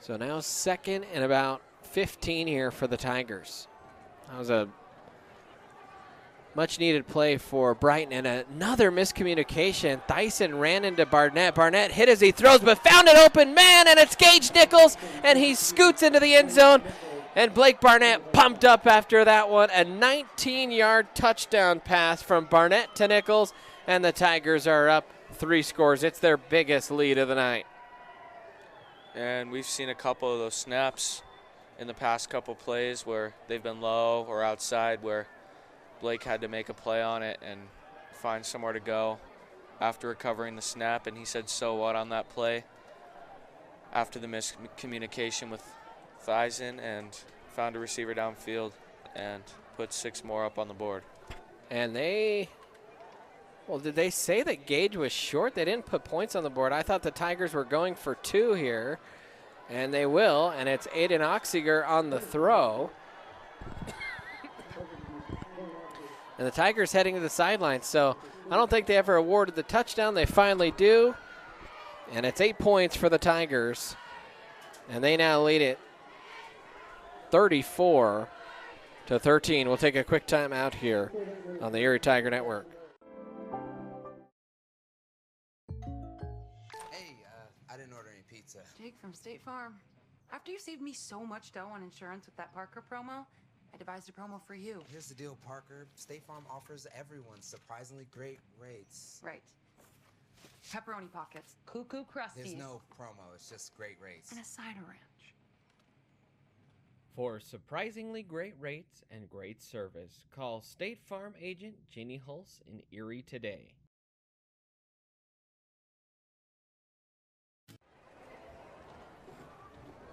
So now 2nd and about 15 here for the Tigers. That was a much needed play for Brighton, and another miscommunication. Thyssen ran into Barnett. Barnett hit as he throws, but found an open man, and it's Gage Nichols, and he scoots into the end zone. And Blake Barnett pumped up after that one. A 19-yard touchdown pass from Barnett to Nichols, and the Tigers are up 3 scores. It's their biggest lead of the night. And we've seen a couple of those snaps in the past couple plays where they've been low or outside, where Blake had to make a play on it and find somewhere to go after recovering the snap, and he said so what on that play after the miscommunication with Thyssen, and found a receiver downfield and put 6 more up on the board. And well, did they say that Gage was short? They didn't put points on the board. I thought the Tigers were going for 2 here, and they will, and it's Aiden Oxiger on the throw. And the Tigers heading to the sidelines, so I don't think they ever awarded the touchdown. They finally do, and it's 8 points for the Tigers, and they now lead it 34-13. We'll take a quick time out here on the Erie Tiger Network. Hey, I didn't order any pizza. Jake from State Farm. After you saved me so much dough on insurance with that Parker promo, I devised a promo for you. Here's the deal, Parker. State Farm offers everyone surprisingly great rates. Right. Pepperoni pockets. Cuckoo Crusties. There's no promo, it's just great rates. And a side of ranch. For surprisingly great rates and great service, call State Farm agent Ginny Hulse in Erie today.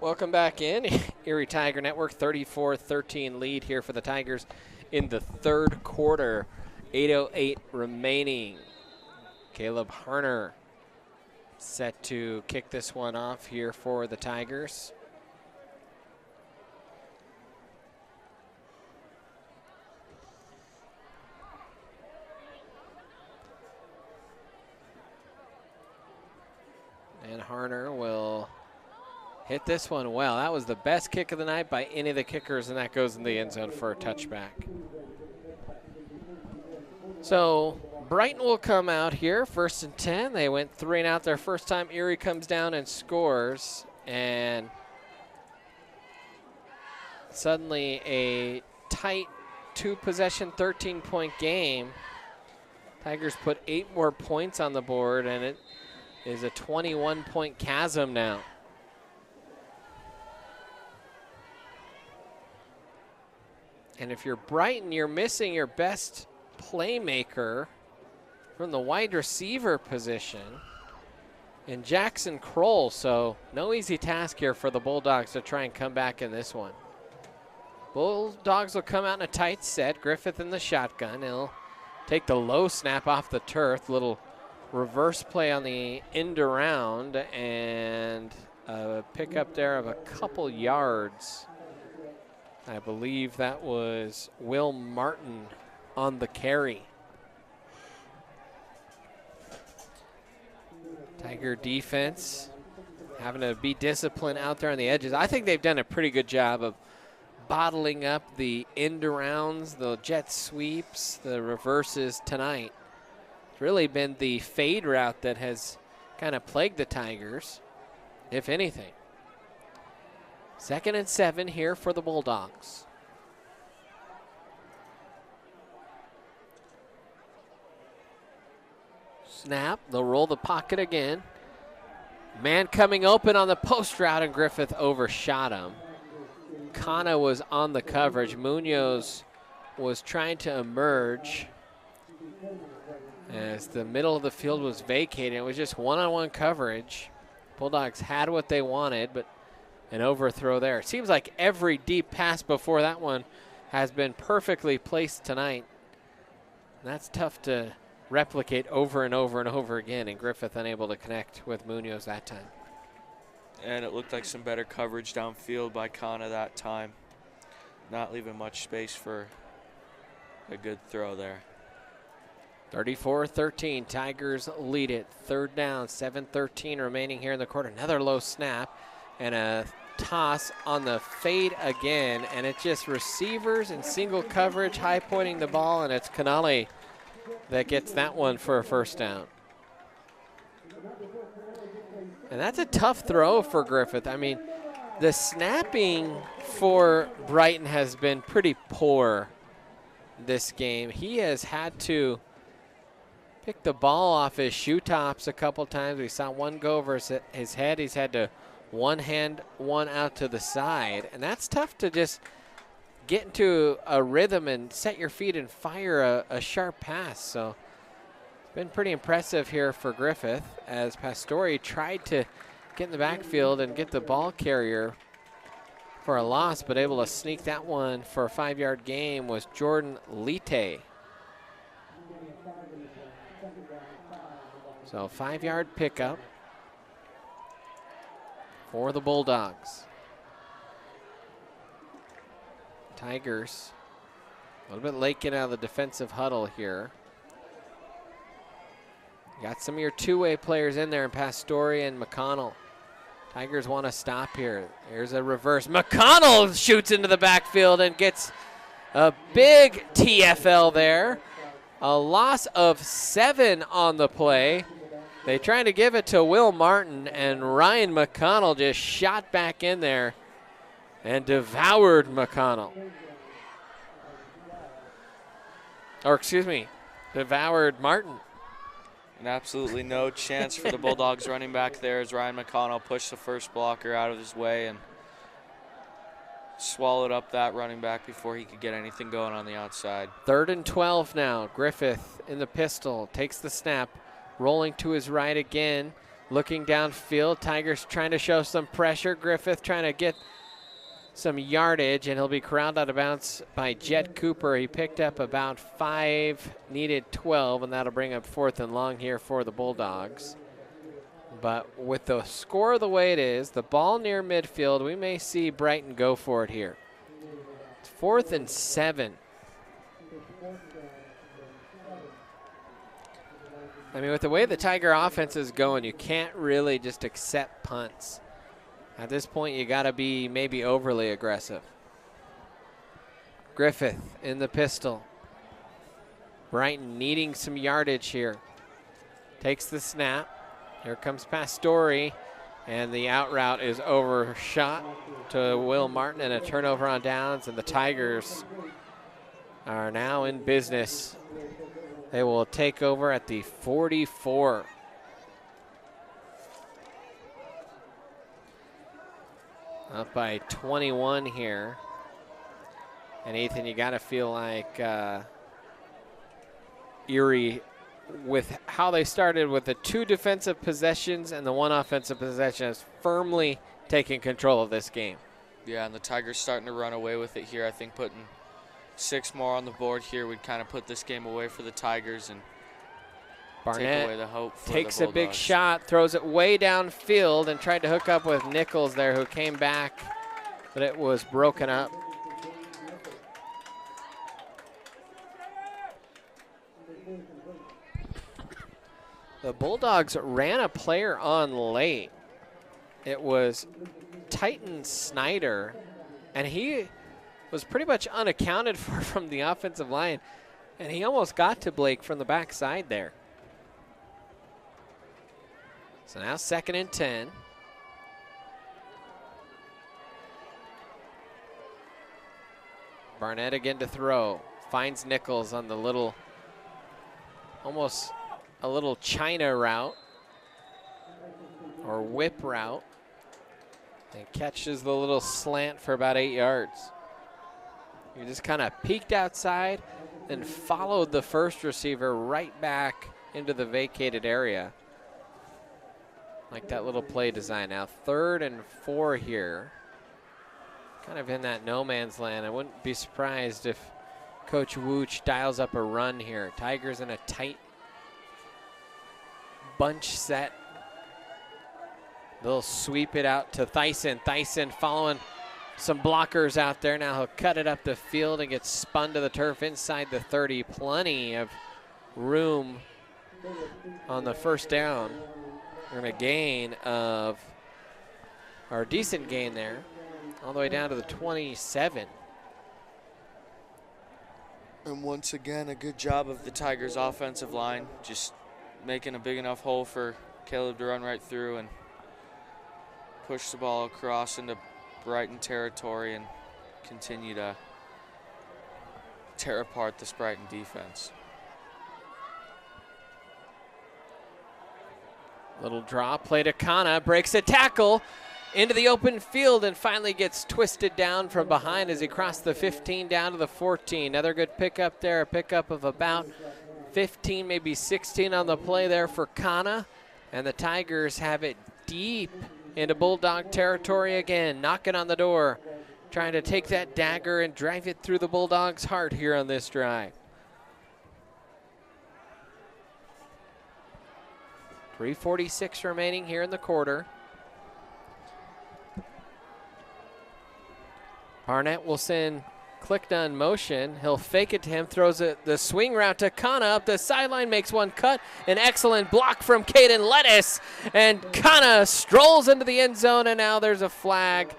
Welcome back in. Erie Tiger Network, 34-13 lead here for the Tigers in the 3rd quarter. 8:08 remaining. Caleb Harner set to kick this one off here for the Tigers. And Harner will hit this one well. That was the best kick of the night by any of the kickers, and that goes in the end zone for a touchback. So Brighton will come out here, 1st and 10. They went 3 and out their first time. Erie comes down and scores, and suddenly a tight 2-possession, 13-point game. Tigers put 8 more points on the board, and it is a 21-point chasm now. And if you're Brighton, you're missing your best playmaker from the wide receiver position in Jackson Kroll. So no easy task here for the Bulldogs to try and come back in this one. Bulldogs will come out in a tight set. Griffith in the shotgun. He'll take the low snap off the turf. Little reverse play on the end around, and a pickup there of a couple yards. I believe that was Will Martin on the carry. Tiger defense having to be disciplined out there on the edges. I think they've done a pretty good job of bottling up the end arounds, the jet sweeps, the reverses tonight. It's really been the fade route that has kind of plagued the Tigers, if anything. 2nd and 7 here for the Bulldogs. Snap, they'll roll the pocket again. Man coming open on the post route, and Griffith overshot him. Kana was on the coverage. Munoz was trying to emerge as the middle of the field was vacated. It was just one-on-one coverage. Bulldogs had what they wanted, but an overthrow there. It seems like every deep pass before that one has been perfectly placed tonight. That's tough to replicate over and over and over again, and Griffith unable to connect with Munoz that time. And it looked like some better coverage downfield by Kana that time. Not leaving much space for a good throw there. 34-13, Tigers lead it. Third down, 7:13 remaining here in the quarter. Another low snap and a toss on the fade again, and it's just receivers in single coverage, high pointing the ball, and it's Canale that gets that one for a first down. And that's a tough throw for Griffith. I mean, the snapping for Brighton has been pretty poor this game. He has had to pick the ball off his shoe tops a couple times. We saw one go over his head. He's had to one-hand one out to the side. And that's tough to just get into a rhythm and set your feet and fire a sharp pass. So it's been pretty impressive here for Griffith as Pastore tried to get in the backfield and get the ball carrier for a loss, but able to sneak that one for a 5-yard gain was Jordan Lite. So 5-yard pickup for the Bulldogs. Tigers a little bit late getting out of the defensive huddle here. Got some of your two-way players in there in Pastore and McConnell. Tigers want to stop here. Here's a reverse. McConnell shoots into the backfield and gets a big TFL there. A loss of 7 on the play. They trying to give it to Will Martin, and Ryan McConnell just shot back in there and devoured McConnell. Or excuse me, devoured Martin. And absolutely no chance for the Bulldogs running back there as Ryan McConnell pushed the first blocker out of his way and swallowed up that running back before he could get anything going on the outside. 3rd and 12 now. Griffith in the pistol, takes the snap, rolling to his right again, looking downfield. Tigers trying to show some pressure. Griffith trying to get some yardage, and he'll be corralled out of bounds by Jet Cooper. He picked up about 5, needed 12, and that'll bring up 4th and long here for the Bulldogs. But with the score the way it is, the ball near midfield, we may see Brighton go for it here. It's 4th and 7. I mean, with the way the Tiger offense is going, you can't really just accept punts. At this point, you got to be maybe overly aggressive. Griffith in the pistol. Brighton needing some yardage here. Takes the snap. Here comes Pastore, and the out route is overshot to Will Martin, and a turnover on downs, and the Tigers are now in business. They will take over at the 44. Up by 21 here. And Ethan, you got to feel like Erie, with how they started with the 2 defensive possessions and the 1 offensive possession, is firmly taking control of this game. Yeah, and the Tigers starting to run away with it here. I think putting 6 more on the board here would kind of put this game away for the Tigers and take away the hope for takes the a big Bulldogs. shot, throws it way downfield, and tried to hook up with Nichols there, who came back, but it was broken up. The Bulldogs ran a player on late. It was Titan Snyder, and he was pretty much unaccounted for from the offensive line, and he almost got to Blake from the backside there. So now 2nd and 10. Barnett again to throw. Finds Nichols on the little, almost a little China route or whip route and catches the little slant for about 8 yards. He just kind of peeked outside and followed the first receiver right back into the vacated area. Like that little play design. Now 3rd and 4 here. Kind of in that no man's land. I wouldn't be surprised if Coach Wooch dials up a run here. Tigers in a tight bunch set. They'll sweep it out to Thyssen. Thyssen following some blockers out there. Now he'll cut it up the field and gets spun to the turf inside the 30. Plenty of room on the first down. And a gain of, or a decent gain there, all the way down to the 27. And once again, a good job of the Tigers' offensive line, just making a big enough hole for Caleb to run right through and push the ball across into Brighton territory and continue to tear apart this Brighton defense. Little draw play to Kana, breaks a tackle into the open field and finally gets twisted down from behind as he crossed the 15 down to the 14. Another good pickup there, a pickup of about 15, maybe 16 on the play there for Kana. And the Tigers have it deep into Bulldog territory again, knocking on the door, trying to take that dagger and drive it through the Bulldogs' heart here on this drive. 3:46 remaining here in the quarter. Barnett will send Clickdon motion. He'll fake it to him, throws it the swing route to Kana up the sideline, makes one cut. An excellent block from Caden Lettuce. And Kana strolls into the end zone, and now there's a flag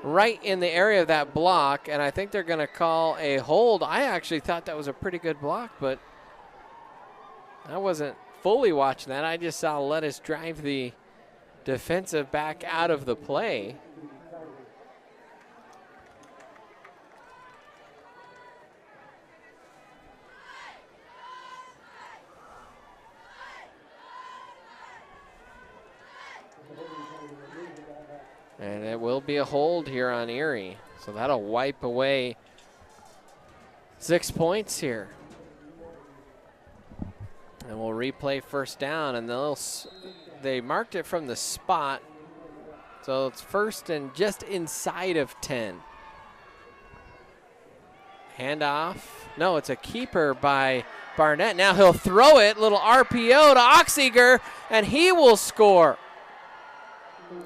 right in the area of that block, and I think they're going to call a hold. I actually thought that was a pretty good block, but I wasn't fully watching that. I just saw Lettuce drive the defensive back out of the play. And it will be a hold here on Erie. So that'll wipe away 6 points here. And we'll replay first down, and they marked it from the spot. So it's first and just inside of 10. Handoff. No, it's a keeper by Barnett. Now he'll throw it, little RPO to Oxiger, and he will score.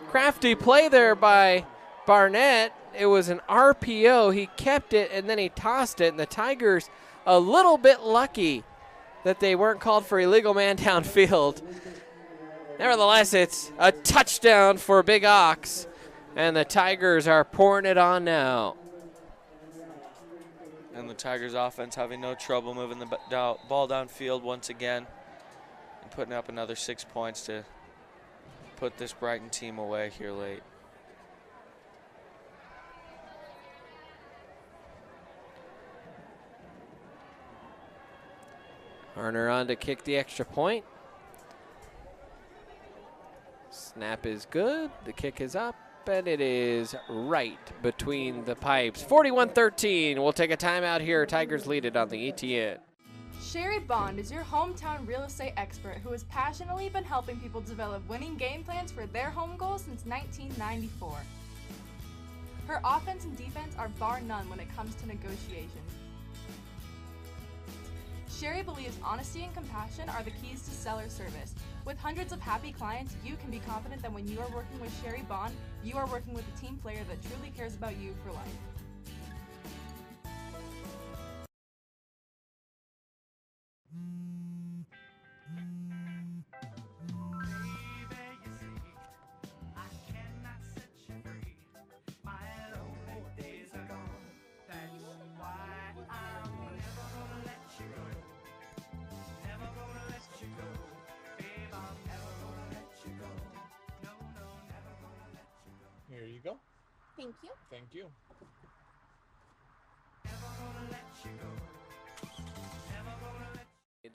Crafty play there by Barnett. It was an RPO. He kept it, and then he tossed it, and the Tigers a little bit lucky that they weren't called for illegal man downfield. Nevertheless, it's a touchdown for Big Ox, and the Tigers are pouring it on now. And the Tigers offense having no trouble moving the ball downfield once again and putting up another 6 points to put this Brighton team away here late. Harner on to kick the extra point. Snap is good. The kick is up, and it is right between the pipes. 41-13. We'll take a timeout here. Tigers lead it on the ETN. Sherry Bond is your hometown real estate expert who has passionately been helping people develop winning game plans for their home goals since 1994. Her offense and defense are bar none when it comes to negotiations. Sherry believes honesty and compassion are the keys to seller service. With hundreds of happy clients, you can be confident that when you are working with Sherry Bond, you are working with a team player that truly cares about you for life. Here you go. Thank you. Thank you.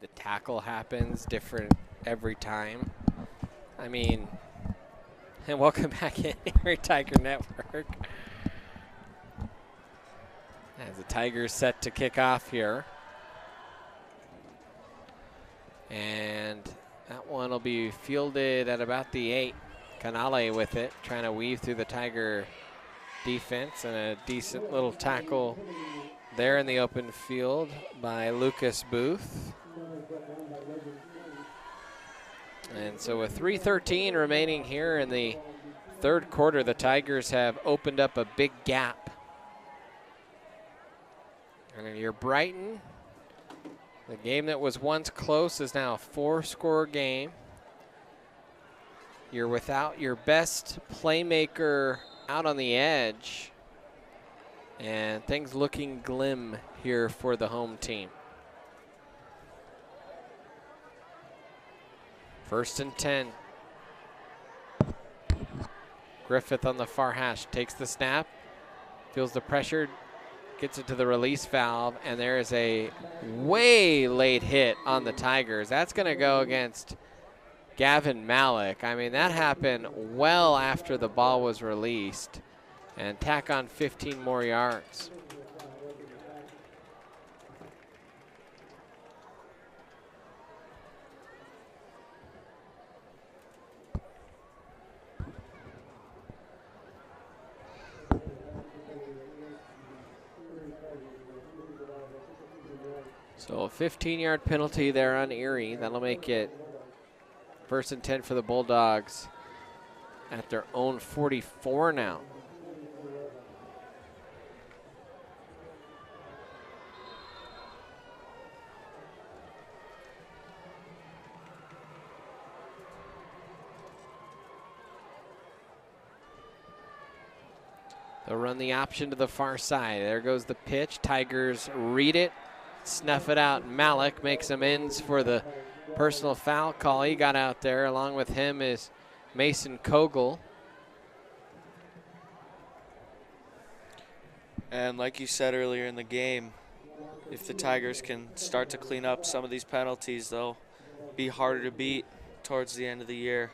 the tackle happens different every time. I mean, and welcome back in Erie Tiger Network. As the Tigers set to kick off here. And that one will be fielded at about the 8. Canale with it, trying to weave through the Tiger defense, and a decent little tackle there in the open field by Lucas Booth. And so with 3:13 remaining here in the third quarter, the Tigers have opened up a big gap. And your Brighton, the game that was once close is now a 4-score game. You're without your best playmaker out on the edge, and things looking glim here for the home team. 1st and 10. Griffith on the far hash takes the snap, feels the pressure, gets it to the release valve, and there is a way late hit on the Tigers. That's going to go against Gavin Malik. I mean, that happened well after the ball was released, and tack on 15 more yards. So a 15-yard penalty there on Erie. That'll make it 1st and 10 for the Bulldogs at their own 44 now. They'll run the option to the far side. There goes the pitch. Tigers read it, snuff it out. Malik makes amends for the personal foul call. He got out there. Along with him is Mason Kogel. And like you said earlier in the game, if the Tigers can start to clean up some of these penalties, they'll be harder to beat towards the end of the year.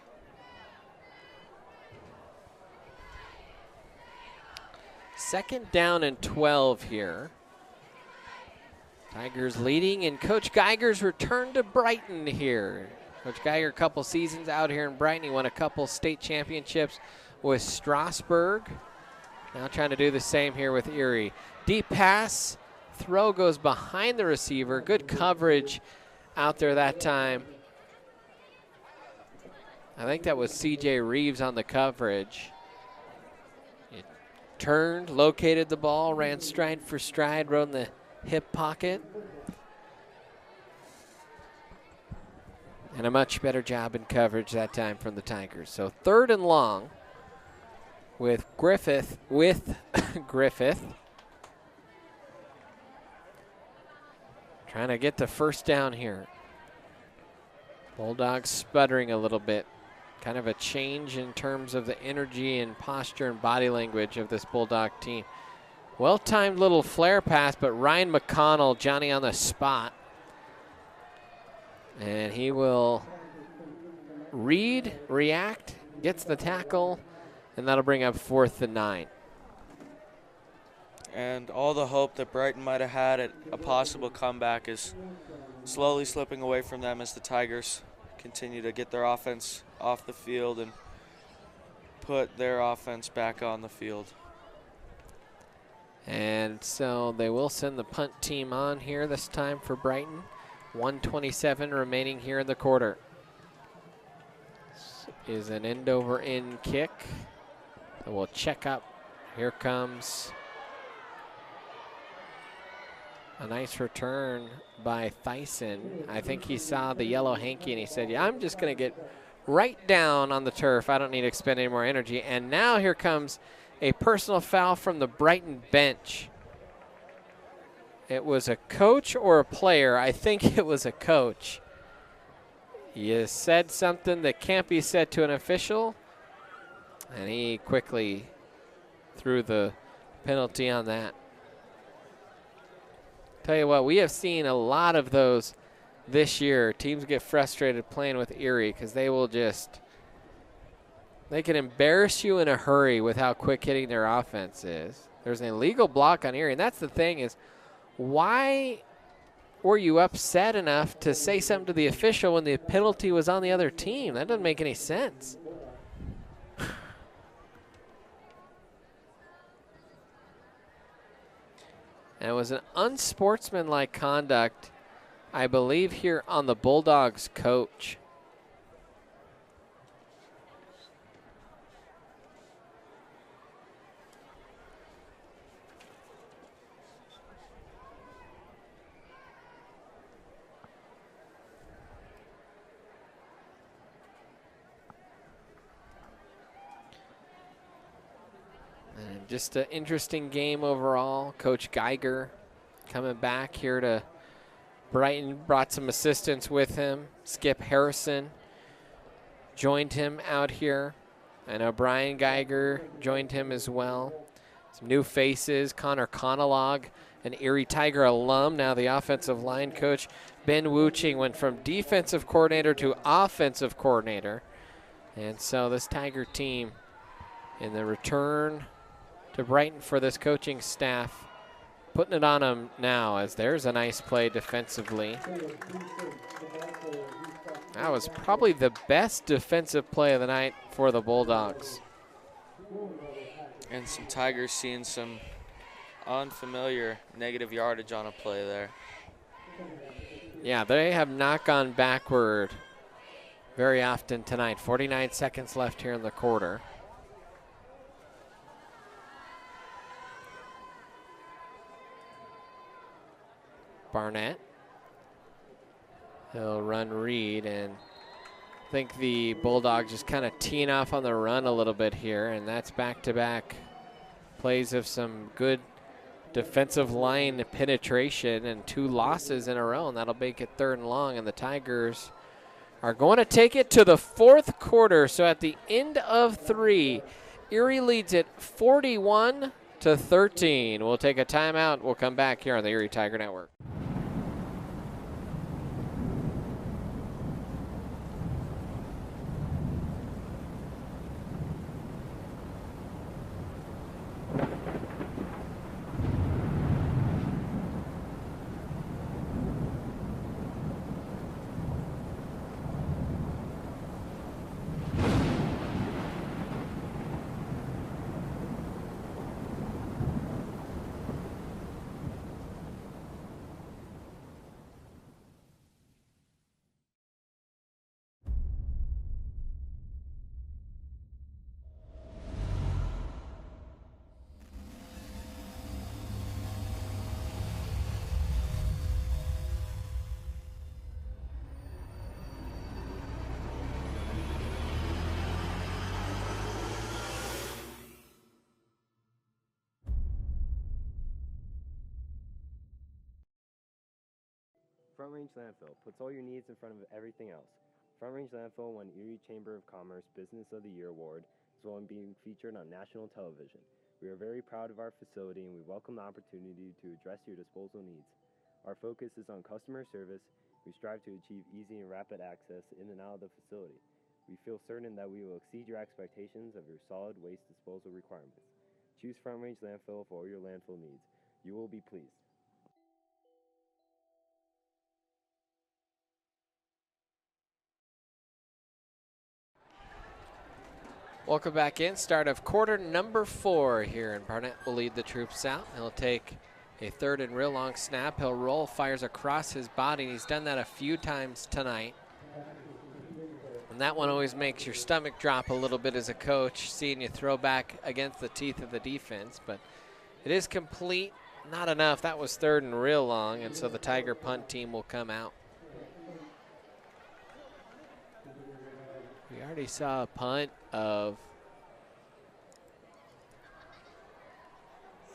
Second down and 12 here. Tigers leading, and Coach Geiger's return to Brighton here. Coach Geiger, a couple seasons out here in Brighton. He won a couple state championships with Strasburg. Now trying to do the same here with Erie. Deep pass, throw goes behind the receiver. Good coverage out there that time. I think that was C.J. Reeves on the coverage. It turned, located the ball, ran stride for stride, rode in the hip pocket. And a much better job in coverage that time from the Tigers. So 3rd and long with Griffith. Trying to get the first down here. Bulldogs sputtering a little bit. Kind of a change in terms of the energy and posture and body language of this Bulldog team. Well-timed little flare pass, but Ryan McConnell, Johnny on the spot. And he will read, react, gets the tackle, and that'll bring up 4th and 9. And all the hope that Brighton might have had at a possible comeback is slowly slipping away from them as the Tigers continue to get their offense off the field and put their offense back on the field. And so they will send the punt team on here this time for Brighton. 1:27 remaining here in the quarter. This is an end-over-end kick. So we'll check up. Here comes a nice return by Thyssen. I think he saw the yellow hanky and he said, yeah, I'm just going to get right down on the turf. I don't need to expend any more energy. And now here comes a personal foul from the Brighton bench. It was a coach or a player. I think it was a coach. You said something that can't be said to an official, and he quickly threw the penalty on that. Tell you what, we have seen a lot of those this year. Teams get frustrated playing with Erie because they can embarrass you in a hurry with how quick hitting their offense is. There's an illegal block on Erie, and that's the thing is, why were you upset enough to say something to the official when the penalty was on the other team? That doesn't make any sense. And it was an unsportsmanlike conduct, I believe, here on the Bulldogs coach. And just an interesting game overall. Coach Geiger coming back here to Brighton, brought some assistants with him. Skip Harrison joined him out here. I know Brian Geiger joined him as well. Some new faces, Connor Conolog, an Erie Tiger alum, now the offensive line coach. Ben Wuching went from defensive coordinator to offensive coordinator. And so this Tiger team in the return to Brighton for this coaching staff, putting it on them now, as there's a nice play defensively. That was probably the best defensive play of the night for the Bulldogs. And some Tigers seeing some unfamiliar negative yardage on a play there. Yeah, they have not gone backward very often tonight. 49 seconds left here in the quarter. Barnett. He'll run read, and I think the Bulldogs just kind of teeing off on the run a little bit here, and that's back-to-back plays of some good defensive line penetration and 2 losses in a row, and that'll make it 3rd and long, and the Tigers are going to take it to the 4th quarter. So at the end of 3, Erie leads it 41-13. We'll take a timeout. We'll come back here on the Erie Tiger Network. Front Range Landfill puts all your needs in front of everything else. Front Range Landfill won Erie Chamber of Commerce Business of the Year Award, as well as being featured on national television. We are very proud of our facility, and we welcome the opportunity to address your disposal needs. Our focus is on customer service. We strive to achieve easy and rapid access in and out of the facility. We feel certain that we will exceed your expectations of your solid waste disposal requirements. Choose Front Range Landfill for all your landfill needs. You will be pleased. Welcome back in. Start of quarter number 4 here, and Barnett will lead the troops out. He'll take a 3rd and real long snap. He'll roll, fires across his body, and he's done that a few times tonight. And that one always makes your stomach drop a little bit as a coach, seeing you throw back against the teeth of the defense. But it is complete, not enough. That was 3rd and real long, and so the Tiger punt team will come out. We already saw a punt of,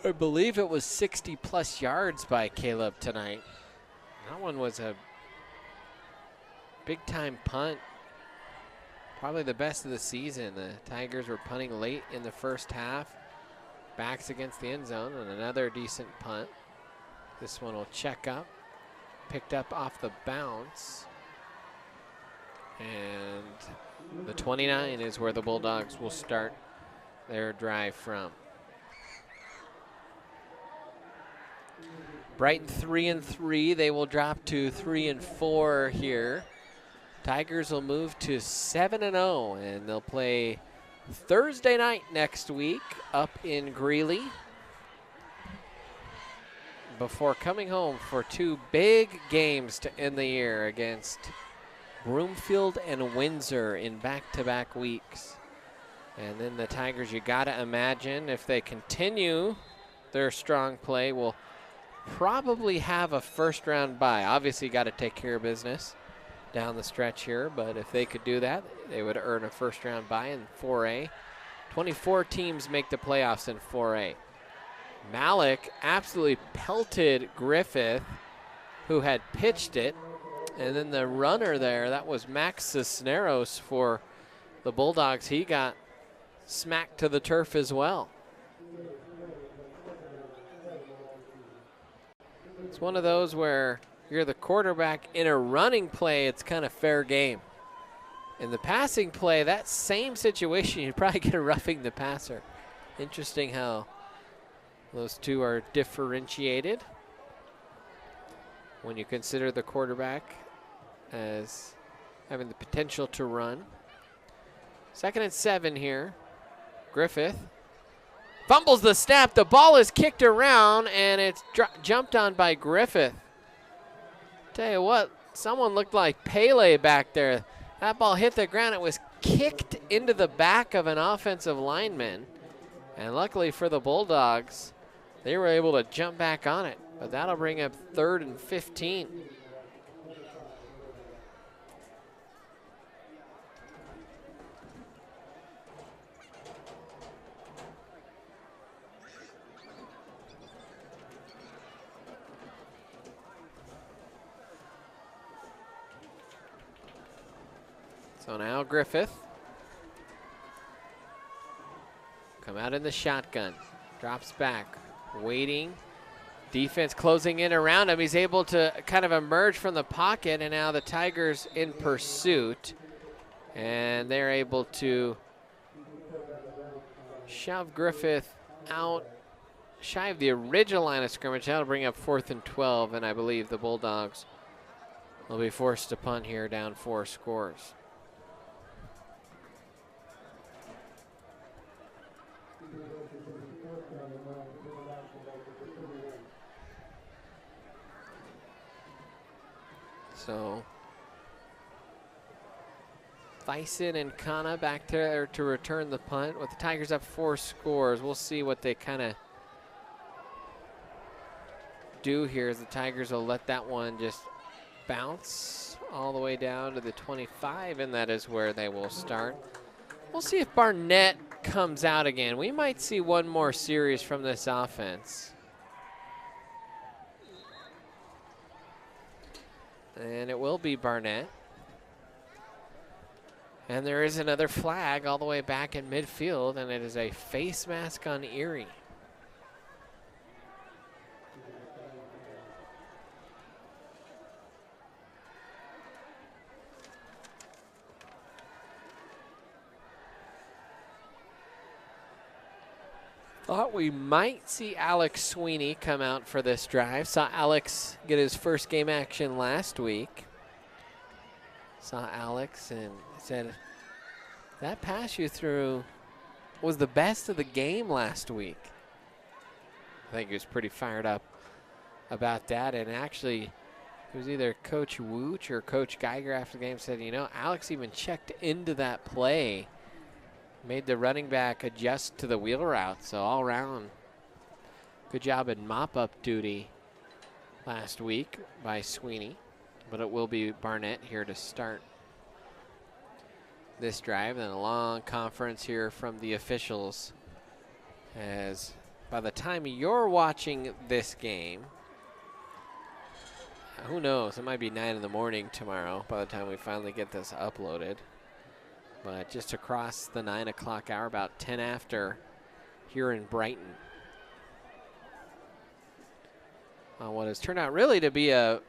I believe it was 60-plus yards by Caleb tonight. That one was a big-time punt, probably the best of the season. The Tigers were punting late in the first half, backs against the end zone, and another decent punt. This one will check up. picked up off the bounce. And the 29 is where the Bulldogs will start their drive from. Brighton 3-3. They will drop to 3-4 here. Tigers will move to 7-0, and they'll play Thursday night next week up in Greeley before coming home for 2 big games to end the year against Broomfield and Windsor in back-to-back weeks. And then the Tigers, you gotta imagine, if they continue their strong play, will probably have a first-round bye. Obviously, got to take care of business down the stretch here, but if they could do that, they would earn a first-round bye in 4A. 24 teams make the playoffs in 4A. Malik absolutely pelted Griffith, who had pitched it, and then the runner there, that was Max Cisneros for the Bulldogs. He got smacked to the turf as well. It's one of those where you're the quarterback in a running play, it's kind of fair game. In the passing play, that same situation, you'd probably get a roughing the passer. Interesting how those two are differentiated when you consider the quarterback as having the potential to run. 2nd and 7 here. Griffith fumbles the snap. The ball is kicked around, and it's jumped on by Griffith. Tell you what, someone looked like Pele back there. That ball hit the ground. It was kicked into the back of an offensive lineman. And luckily for the Bulldogs, they were able to jump back on it. But that'll bring up 3rd and 15. So now Griffith come out in the shotgun, drops back, waiting. Defense closing in around him. He's able to kind of emerge from the pocket, and now the Tigers in pursuit. And they're able to shove Griffith out shy of the original line of scrimmage. That'll bring up 4th and 12, and I believe the Bulldogs will be forced to punt here, down 4 scores. So Thyssen and Kana back there to return the punt. With the Tigers up 4 scores, we'll see what they kind of do here, as the Tigers will let that one just bounce all the way down to the 25, and that is where they will start. We'll see if Barnett comes out again. We might see one more series from this offense. And it will be Barnett. And there is another flag all the way back in midfield, and it is a face mask on Erie. Thought we might see Alex Sweeney come out for this drive. Saw Alex get his first game action last week. Saw Alex and said, that pass you threw was the best of the game last week. I think he was pretty fired up about that. And actually, it was either Coach Wooch or Coach Geiger after the game said, you know, Alex even checked into that play. Made the running back adjust to the wheel route. So all around, good job in mop-up duty last week by Sweeney. But it will be Barnett here to start this drive. And a long conference here from the officials, as by the time you're watching this game, who knows, it might be 9 in the morning tomorrow by the time we finally get this uploaded. But just across the 9 o'clock hour, about 10 after here in Brighton. On what has turned out really to be a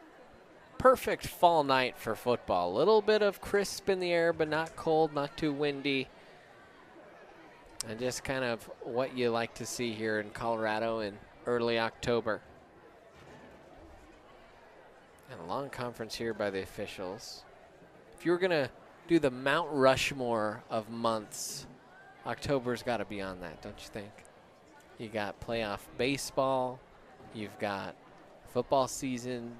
perfect fall night for football. A little bit of crisp in the air, but not cold, not too windy. And just kind of what you like to see here in Colorado in early October. And a long conference here by the officials. If you were going to do the Mount Rushmore of months, October's got to be on that, don't you think? You got playoff baseball, you've got football season,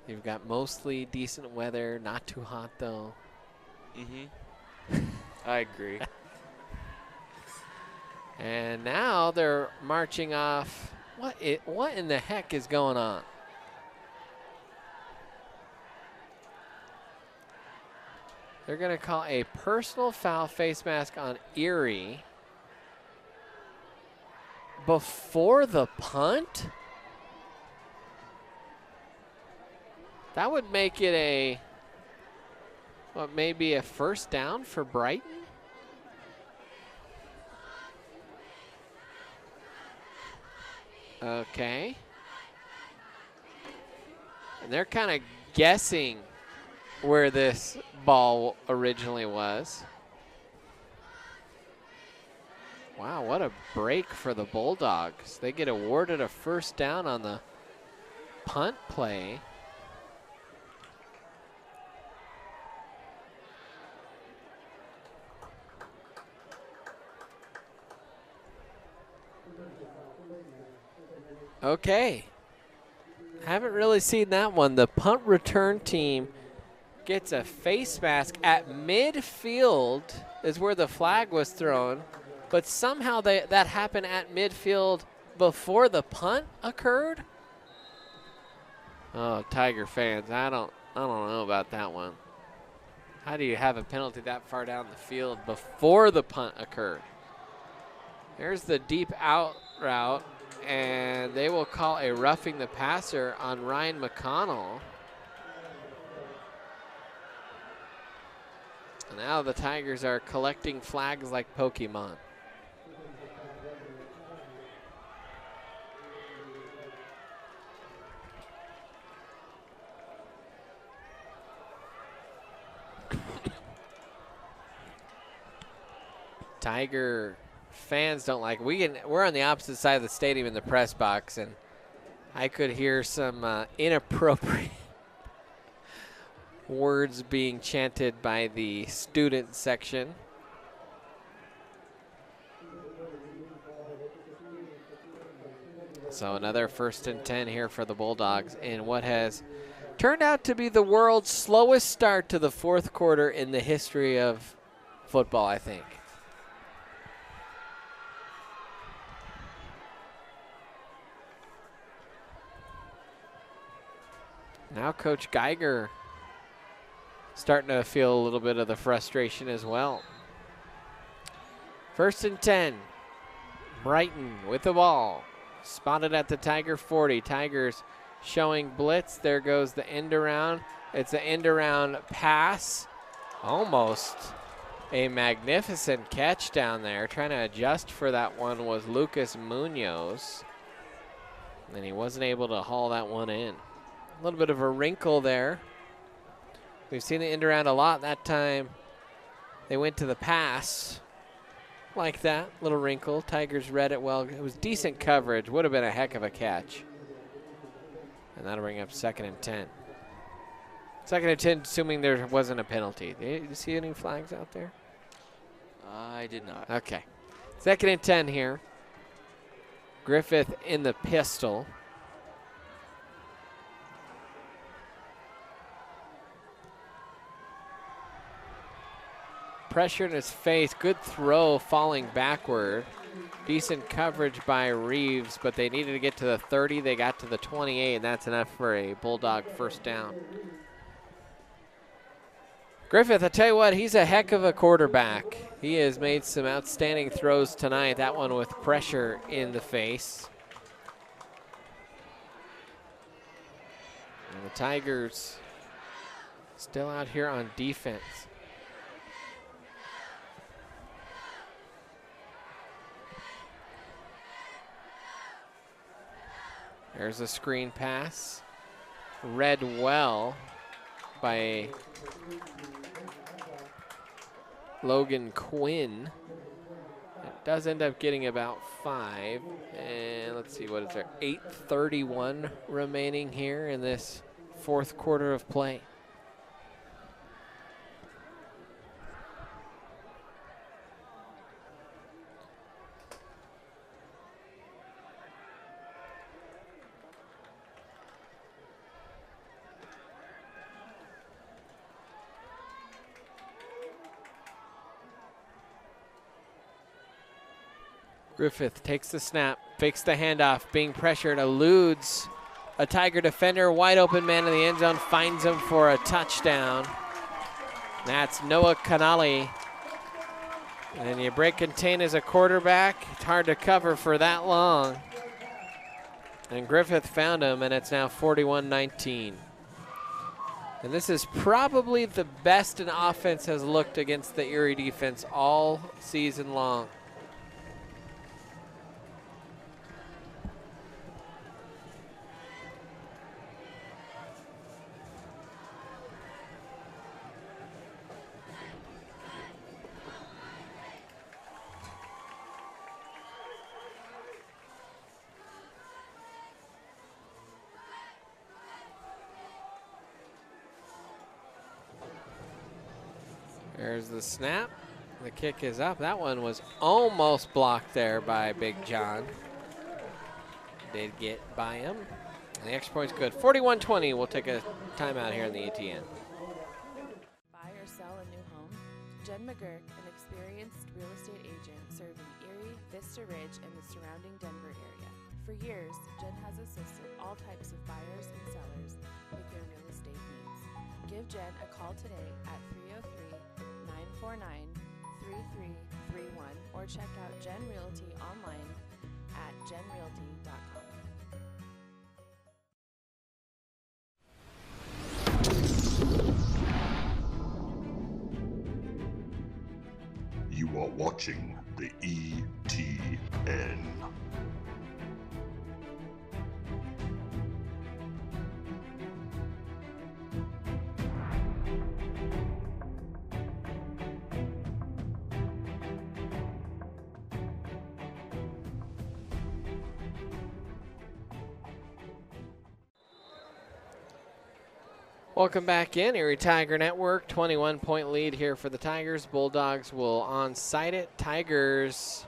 you've got mostly decent weather, not too hot though. I agree. And now they're marching off. What in the heck is going on? They're going to call a personal foul face mask on Erie before the punt? That would make it maybe a first down for Brighton? Okay. And they're kind of guessing where this ball originally was. Wow, what a break for the Bulldogs. They get awarded a first down on the punt play. Okay. Haven't really seen that one. The punt return team gets a face mask at midfield is where the flag was thrown, but somehow that happened at midfield before the punt occurred. Oh, Tiger fans, I don't know about that one. How do you have a penalty that far down the field before the punt occurred? There's the deep out route, and they will call a roughing the passer on Ryan McConnell. And now the Tigers are collecting flags like Pokemon. Tiger fans don't like it. We're on the opposite side of the stadium in the press box, and I could hear some inappropriate words being chanted by the student section. So another 1st and 10 here for the Bulldogs in what has turned out to be the world's slowest start to the 4th quarter in the history of football, I think. Now Coach Geiger starting to feel a little bit of the frustration as well. 1st and 10. Brighton with the ball. Spotted at the Tiger 40. Tigers showing blitz. There goes the end around. It's an end around pass. Almost a magnificent catch down there. Trying to adjust for that one was Lucas Munoz. And he wasn't able to haul that one in. A little bit of a wrinkle there. We've seen the end around a lot. That time they went to the pass like that. Little wrinkle. Tigers read it well. It was decent coverage. Would have been a heck of a catch. And that'll bring up 2nd and 10. 2nd and 10, assuming there wasn't a penalty. Did you see any flags out there? I did not. Okay. 2nd and 10 here. Griffith in the pistol. Pressure in his face, good throw falling backward. Decent coverage by Reeves, but they needed to get to the 30. They got to the 28, and that's enough for a Bulldog first down. Griffith, I tell you what, he's a heck of a quarterback. He has made some outstanding throws tonight, that one with pressure in the face. And the Tigers still out here on defense. There's a screen pass. read well by Logan Quinn. It does end up getting about 5. And let's see, what is there? 8:31 remaining here in this fourth quarter of play. Griffith takes the snap, fakes the handoff, being pressured, eludes a Tiger defender, wide open man in the end zone, finds him for a touchdown. That's Noah Canali. And you break contain as a quarterback. It's hard to cover for that long. And Griffith found him, and it's now 41-19. And this is probably the best an offense has looked against the Erie defense all season long. There's the snap. The kick is up. That one was almost blocked there by Big John. Did get by him. And the extra point's good. 41-20. We'll take a timeout here in the ATN. Buy or sell a new home? Jen McGurk, an experienced real estate agent serving Erie, Vista Ridge, and the surrounding Denver area. For years, Jen has assisted all types of buyers and sellers with their real estate needs. Give Jen a call today at 303-949-3331 or check out Jen Realty online at jenrealty.com. You are watching the ETN. Welcome back in, Erie Tiger Network. 21-point lead here for the Tigers. Bulldogs will onside it. Tigers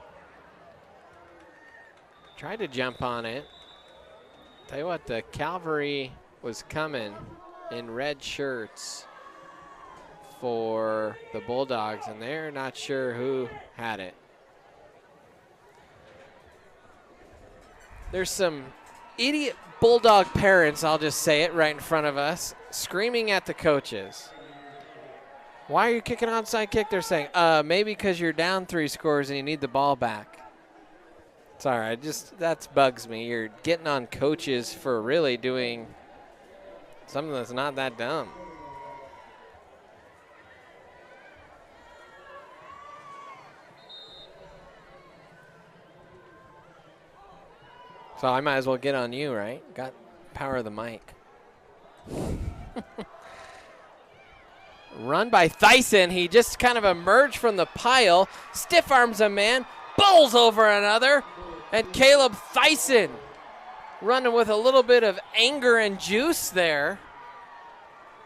tried to jump on it. Tell you what, the cavalry was coming in red shirts for the Bulldogs, and they're not sure who had it. There's some idiot Bulldog parents, I'll just say it right in front of us, screaming at the coaches. Why are you kicking onside kick? They're saying, maybe because you're down 3 scores and you need the ball back. It's all right, that bugs me. You're getting on coaches for really doing something that's not that dumb. So I might as well get on you, right? Got power of the mic. Run by Thyssen. He just kind of emerged from the pile. Stiff arms a man. Bowls over another. And Caleb Thyssen running with a little bit of anger and juice there.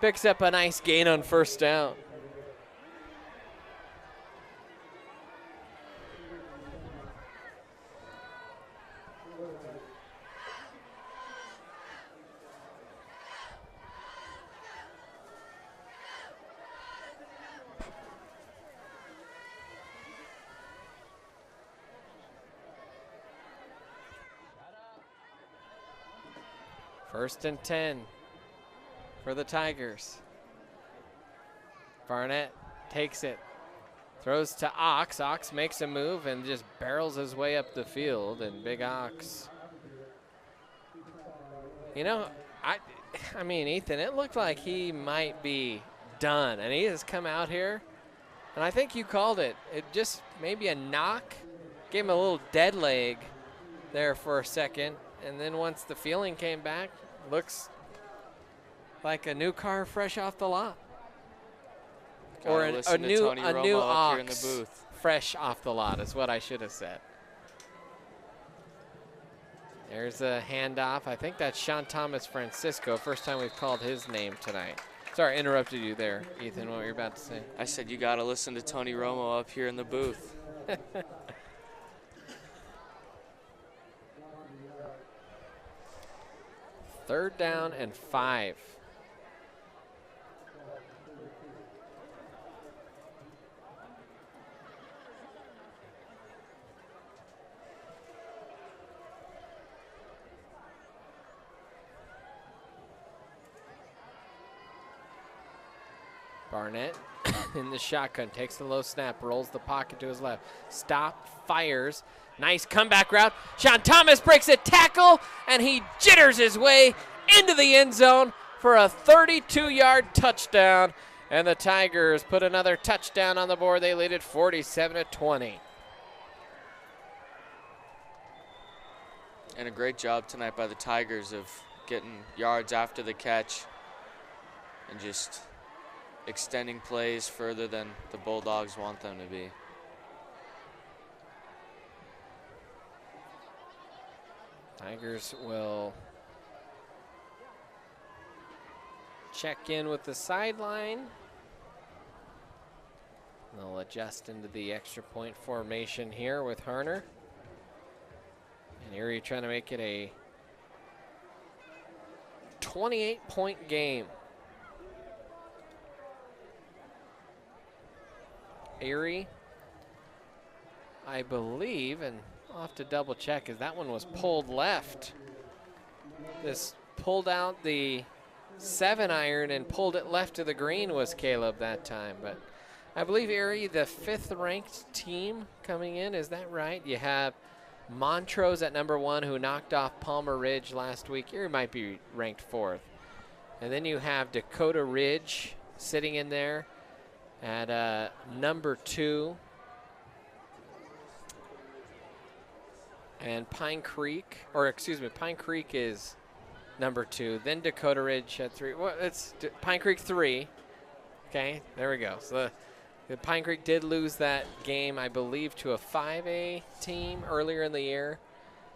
Picks up a nice gain on first down. First and 10 for the Tigers. Barnett takes it, throws to Ox. Ox makes a move and just barrels his way up the field, and Big Ox. You know, I mean, Ethan, it looked like he might be done, and he has come out here, and I think you called it. It just maybe a knock, gave him a little dead leg there for a second, and then once the feeling came back, looks like a new car fresh off the lot. Gotta Or listen to new Tony Romo up here in the ox booth. fresh off the lot is what I should have said. There's a handoff. I think that's Sean Thomas Francisco. First time we've called his name tonight. Sorry, I interrupted you there, Ethan. What were you about to say? I said you got to listen to Tony Romo up here in the booth. Third down and 5. Barnett in the shotgun, takes the low snap, rolls the pocket to his left. Stop, fires. Nice comeback route. Sean Thomas breaks a tackle, and he jitters his way into the end zone for a 32-yard touchdown. And the Tigers put another touchdown on the board. They lead it 47-20. And a great job tonight by the Tigers of getting yards after the catch and just extending plays further than the Bulldogs want them to be. Tigers will check in with the sideline. They'll adjust into the extra point formation here with Harner. And Erie trying to make it a 28-point game. Erie, I believe, and I'll have to double check, because that one was pulled left. This pulled out the 7-iron and pulled it left to the green was Caleb that time. But I believe Erie, the 5th ranked team coming in, is that right? You have Montrose at number 1, who knocked off Palmer Ridge last week. Erie might be ranked 4th. And then you have Dakota Ridge sitting in there at number 2. And Pine Creek, or excuse me, Pine Creek is number 2. Then Dakota Ridge at 3. Well, it's Pine Creek 3. Okay, there we go. So the Pine Creek did lose that game, I believe, to a 5A team earlier in the year.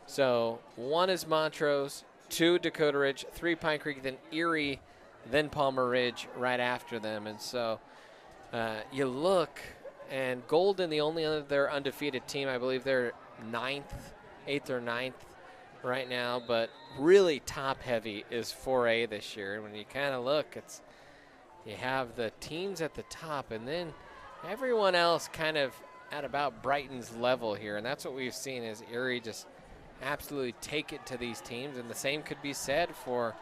So 1 is Montrose, 2 Dakota Ridge, 3 Pine Creek, then Erie, then Palmer Ridge right after them. And so you look, and Golden, the only other undefeated team, I believe they're 8th or 9th right now, but really top heavy is 4A this year. And when you kind of look, it's you have the teams at the top, and then everyone else kind of at about Brighton's level here. And that's what we've seen, is Erie just absolutely take it to these teams. And the same could be said for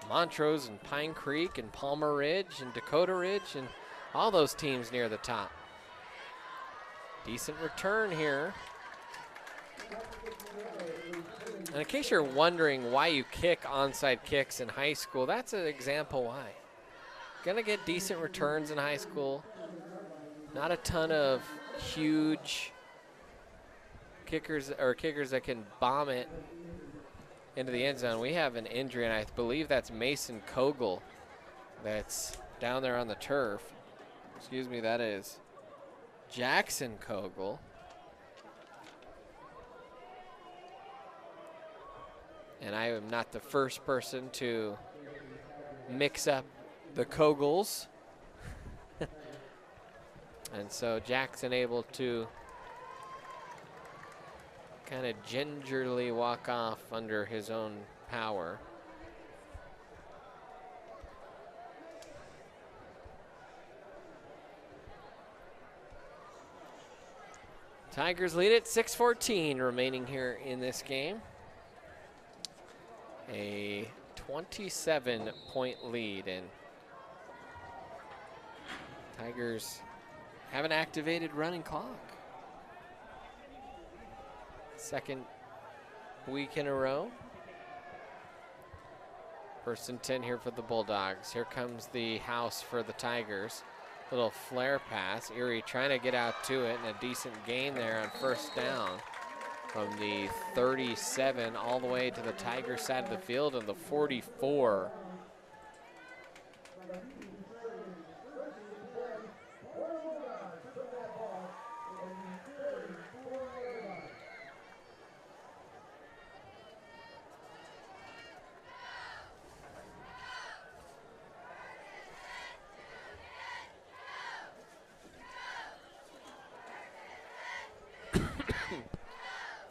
Montrose and Pine Creek and Palmer Ridge and Dakota Ridge and all those teams near the top. Decent return here. And in case you're wondering why you kick onside kicks in high school, that's an example why. Gonna get decent returns in high school. Not a ton of huge kickers or kickers that can bomb it into the end zone. We have an injury, and I believe that's Mason Kogel that's down there on the turf. Excuse me, that is Jackson Kogel. And I am not the first person to mix up the Kogels. And so Jackson able to kind of gingerly walk off under his own power. Tigers lead it, 6:14 remaining here in this game. A 27-point lead, and Tigers have an activated running clock. Second week in a row. 1st and 10 here for the Bulldogs. Here comes the house for the Tigers. Little flare pass. Erie trying to get out to it, and a decent gain there on 1st down from the 37 all the way to the Tiger side of the field and the 44.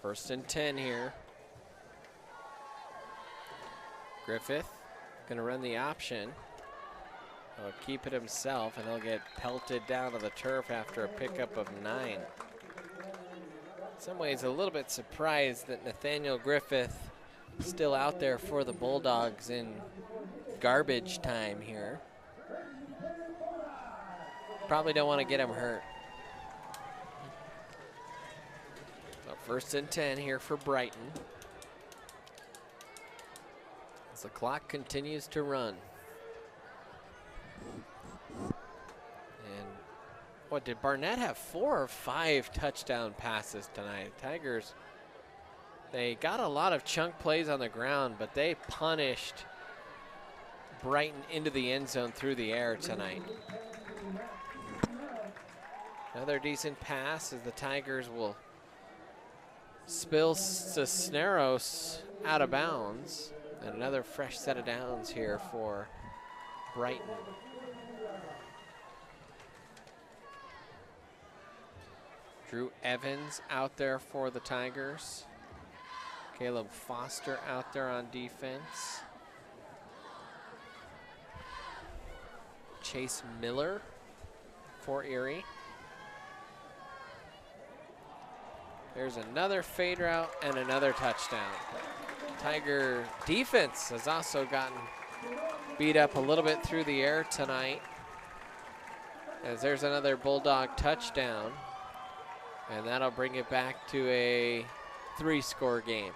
First and 10 here. Griffith gonna run the option. He'll keep it himself, and he'll get pelted down to the turf after a pickup of 9. In some ways, a little bit surprised that Nathaniel Griffith is still out there for the Bulldogs in garbage time here. Probably don't want to get him hurt. So first and 10 here for Brighton, as the clock continues to run. And what, did Barnett have 4 or 5 touchdown passes tonight? Tigers, they got a lot of chunk plays on the ground, but they punished Brighton into the end zone through the air tonight. Another decent pass as the Tigers will spill Cisneros out of bounds. And another fresh set of downs here for Brighton. Drew Evans out there for the Tigers. Caleb Foster out there on defense. Chase Miller for Erie. There's another fade route and another touchdown. Tiger defense has also gotten beat up a little bit through the air tonight, as there's another Bulldog touchdown, and that'll bring it back to a 3-score game.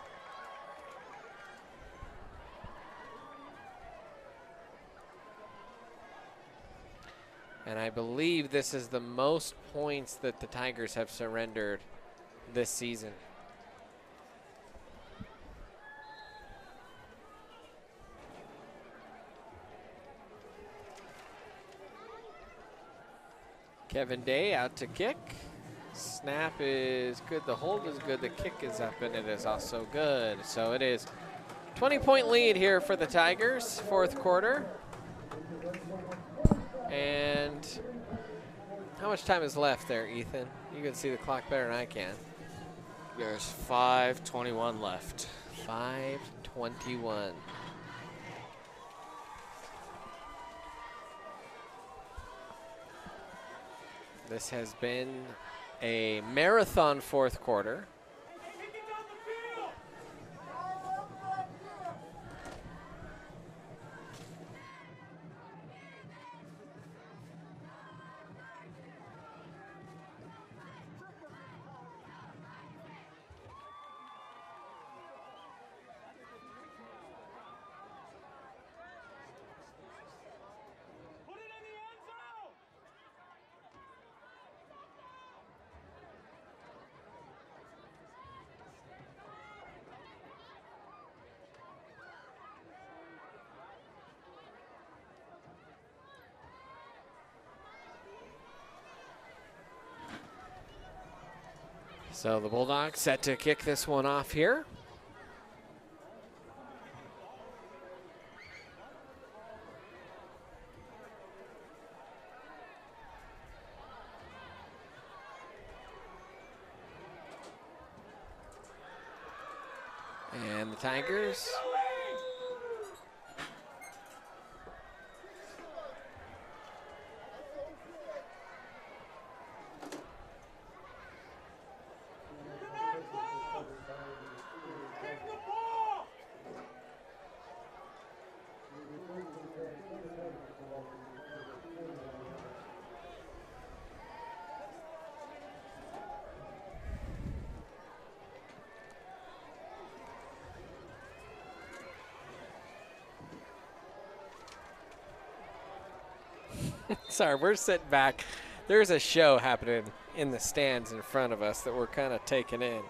And I believe this is the most points that the Tigers have surrendered this season. Kevin Day out to kick. Snap is good, the hold is good, the kick is up, and it is also good. So it is 20-point lead here for the Tigers, 4th quarter. And how much time is left there, Ethan? You can see the clock better than I can. There's 5:21 left. 5:21. This has been a marathon 4th quarter. So the Bulldogs set to kick this one off here. And the Tigers sorry, we're sitting back. There's a show happening in the stands in front of us that we're kind of taking in.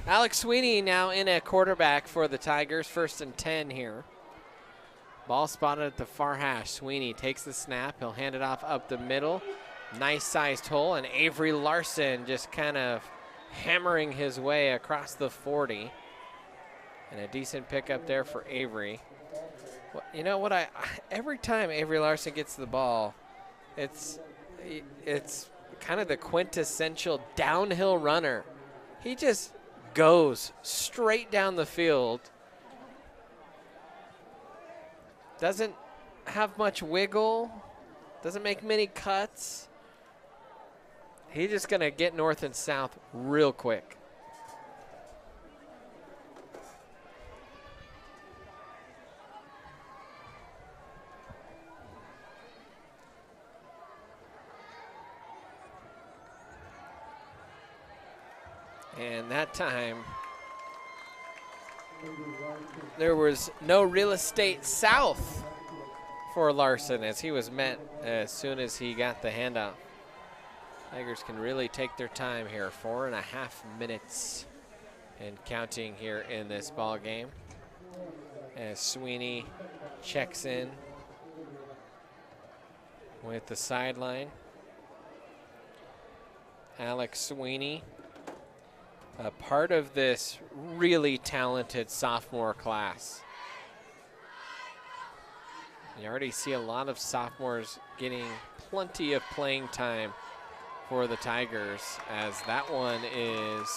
Alex Sweeney now in at quarterback for the Tigers, 1st and 10 here. Ball spotted at the far hash. Sweeney takes the snap. He'll hand it off up the middle. Nice sized hole, and Avery Larson just kind of hammering his way across the 40. And a decent pickup there for Avery. Well, you know what? Every time Avery Larson gets the ball, it's kind of the quintessential downhill runner. He just goes straight down the field. Doesn't have much wiggle. Doesn't make many cuts. He's just going to get north and south real quick. And that time, there was no real estate south for Larson as he was met as soon as he got the handoff. Tigers can really take their time here. 4.5 minutes and counting here in this ball game. As Sweeney checks in with the sideline. Alex Sweeney, a part of this really talented sophomore class. You already see a lot of sophomores getting plenty of playing time for the Tigers, as that one is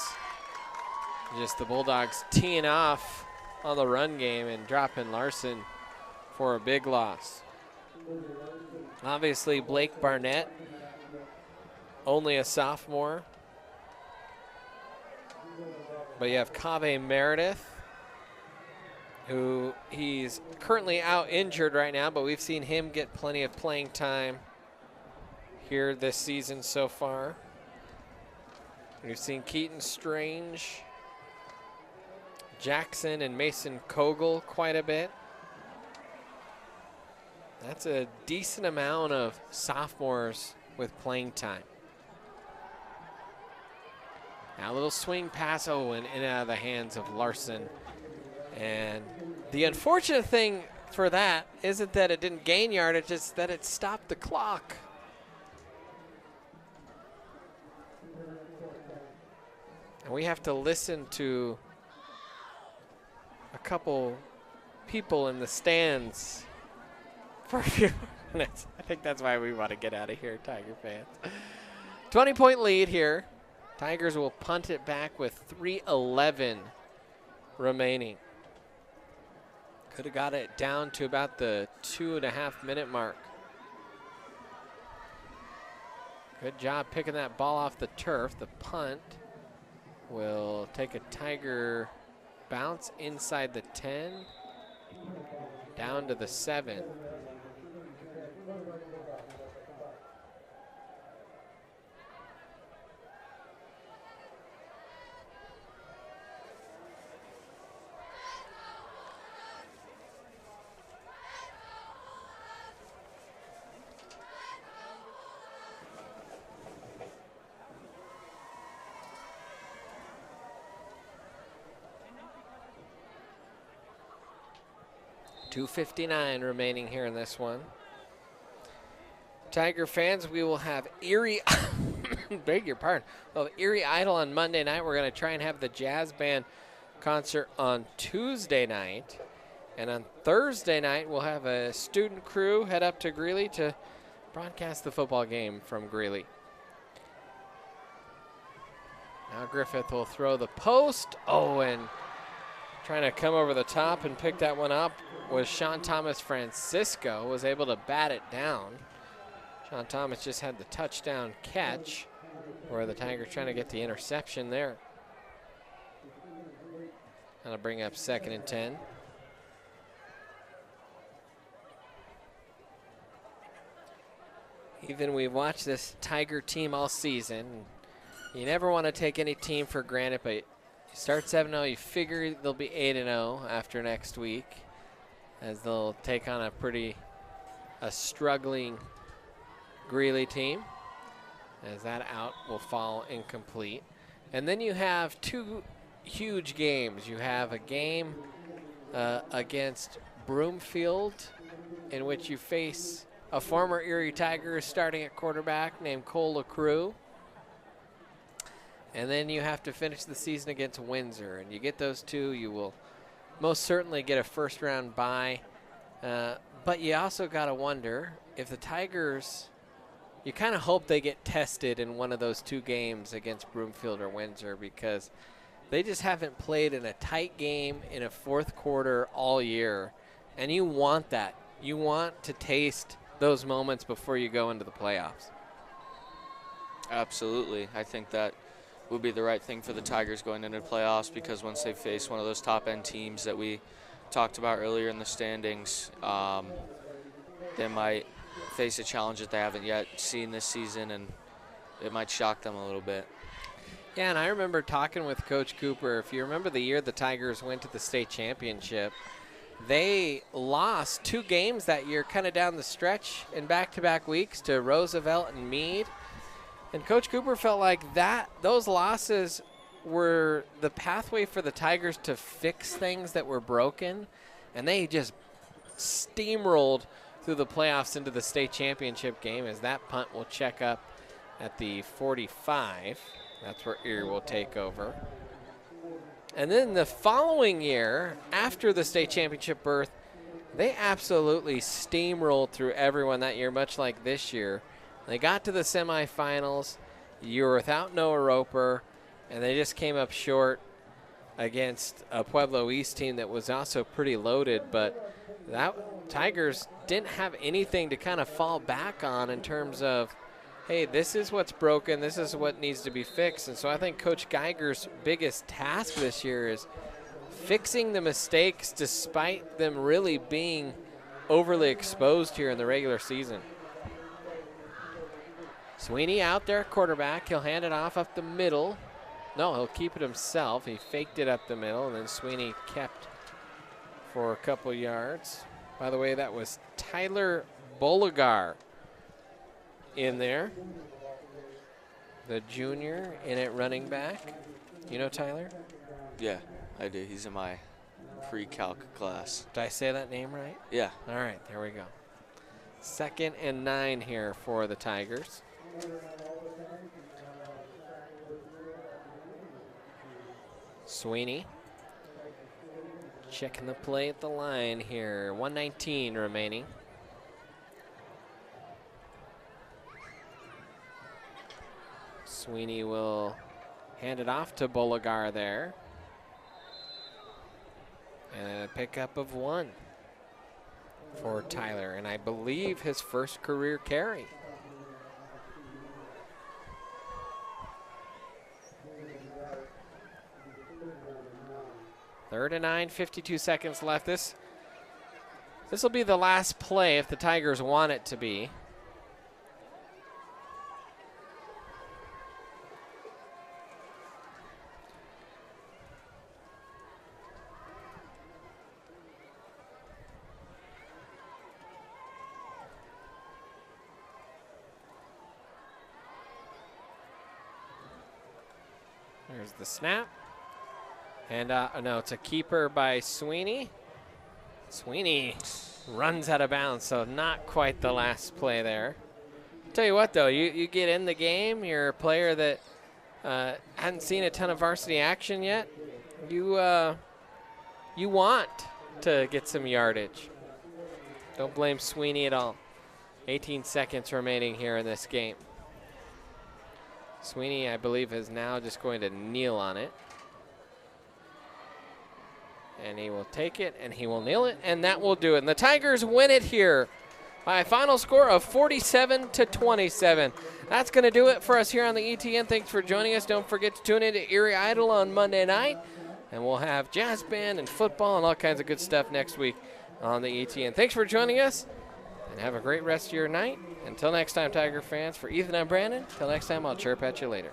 just the Bulldogs teeing off on the run game and dropping Larson for a big loss. Obviously, Blake Barnett, only a sophomore. But you have Kaveh Meredith, who he's currently out injured right now, but we've seen him get plenty of playing time here this season so far. We've seen Keaton Strange, Jackson, and Mason Kogel quite a bit. That's a decent amount of sophomores with playing time. Now a little swing pass, oh, and in and out of the hands of Larson. And the unfortunate thing for that isn't that it didn't gain yard, it's just that it stopped the clock. And we have to listen to a couple people in the stands for a few minutes. I think that's why we want to get out of here, Tiger fans. 20-point lead here. Tigers will punt it back with 3:11 remaining. Could have got it down to about the 2.5 minute mark. Good job picking that ball off the turf. The punt will take a Tiger bounce inside the 10, down to the 7. .259 remaining here in this one. Tiger fans, we will have Erie, beg your pardon, well, Erie Idol on Monday night. We're going to try and have the jazz band concert on Tuesday night. And on Thursday night, we'll have a student crew head up to Greeley to broadcast the football game from Greeley. Now Griffith will throw the post. Oh, and trying to come over the top and pick that one up was Sean Thomas Francisco, was able to bat it down. Sean Thomas just had the touchdown catch, where the Tigers trying to get the interception there. That'll bring up 2nd and 10. Even we've watched this Tiger team all season. You never want to take any team for granted, but you start 7-0, you figure they'll be 8-0 after next week, as they'll take on a struggling Greeley team, as that out will fall incomplete. And then you have 2 huge games. You have a game against Broomfield in which you face a former Erie Tiger starting at quarterback named Cole LaCrue. And then you have to finish the season against Windsor. And you get those two, you will most certainly get a first-round bye. But you also got to wonder if the Tigers, you kind of hope they get tested in one of those two games against Broomfield or Windsor, because they just haven't played in a tight game in a fourth quarter all year. And you want that. You want to taste those moments before you go into the playoffs. Absolutely. I think that would be the right thing for the Tigers going into the playoffs, because once they face one of those top-end teams that we talked about earlier in the standings, they might face a challenge that they haven't yet seen this season, and it might shock them a little bit. Yeah, and I remember talking with Coach Cooper. If you remember the year the Tigers went to the state championship, they lost 2 games that year kind of down the stretch in back-to-back weeks to Roosevelt and Meade. And Coach Cooper felt like those losses were the pathway for the Tigers to fix things that were broken, and they just steamrolled through the playoffs into the state championship game, as that punt will check up at the 45. That's where Erie will take over. And then the following year, after the state championship berth, they absolutely steamrolled through everyone that year, much like this year. They got to the semifinals. You were without Noah Roper, and they just came up short against a Pueblo East team that was also pretty loaded. But that Tigers didn't have anything to kind of fall back on in terms of, hey, this is what's broken, this is what needs to be fixed. And so I think Coach Geiger's biggest task this year is fixing the mistakes despite them really being overly exposed here in the regular season. Sweeney out there, quarterback. He'll hand it off up the middle. No, he'll keep it himself. He faked it up the middle, and then Sweeney kept for a couple yards. By the way, that was Tyler Boligar in there, the junior in at running back. You know Tyler? Yeah, I do. He's in my pre-calc class. Did I say that name right? Yeah. All right, there we go. 2nd and 9 here for the Tigers. Sweeney checking the play at the line here. 1:19 remaining. Sweeney will hand it off to Boligar there. And a pickup of 1 for Tyler, and I believe his first career carry. Third and 9, 52 seconds left. This will be the last play if the Tigers want it to be. There's the snap. And no, it's a keeper by Sweeney. Sweeney runs out of bounds, so not quite the last play there. Tell you what, though, you get in the game, you're a player that hadn't seen a ton of varsity action yet. You want to get some yardage. Don't blame Sweeney at all. 18 seconds remaining here in this game. Sweeney, I believe, is now just going to kneel on it. And he will take it, and he will kneel it, and that will do it. And the Tigers win it here by a final score of 47-27. That's going to do it for us here on the ETN. Thanks for joining us. Don't forget to tune in to Erie Idol on Monday night. And we'll have jazz band and football and all kinds of good stuff next week on the ETN. Thanks for joining us, and have a great rest of your night. Until next time, Tiger fans, for Ethan and Brandon, until next time, I'll chirp at you later.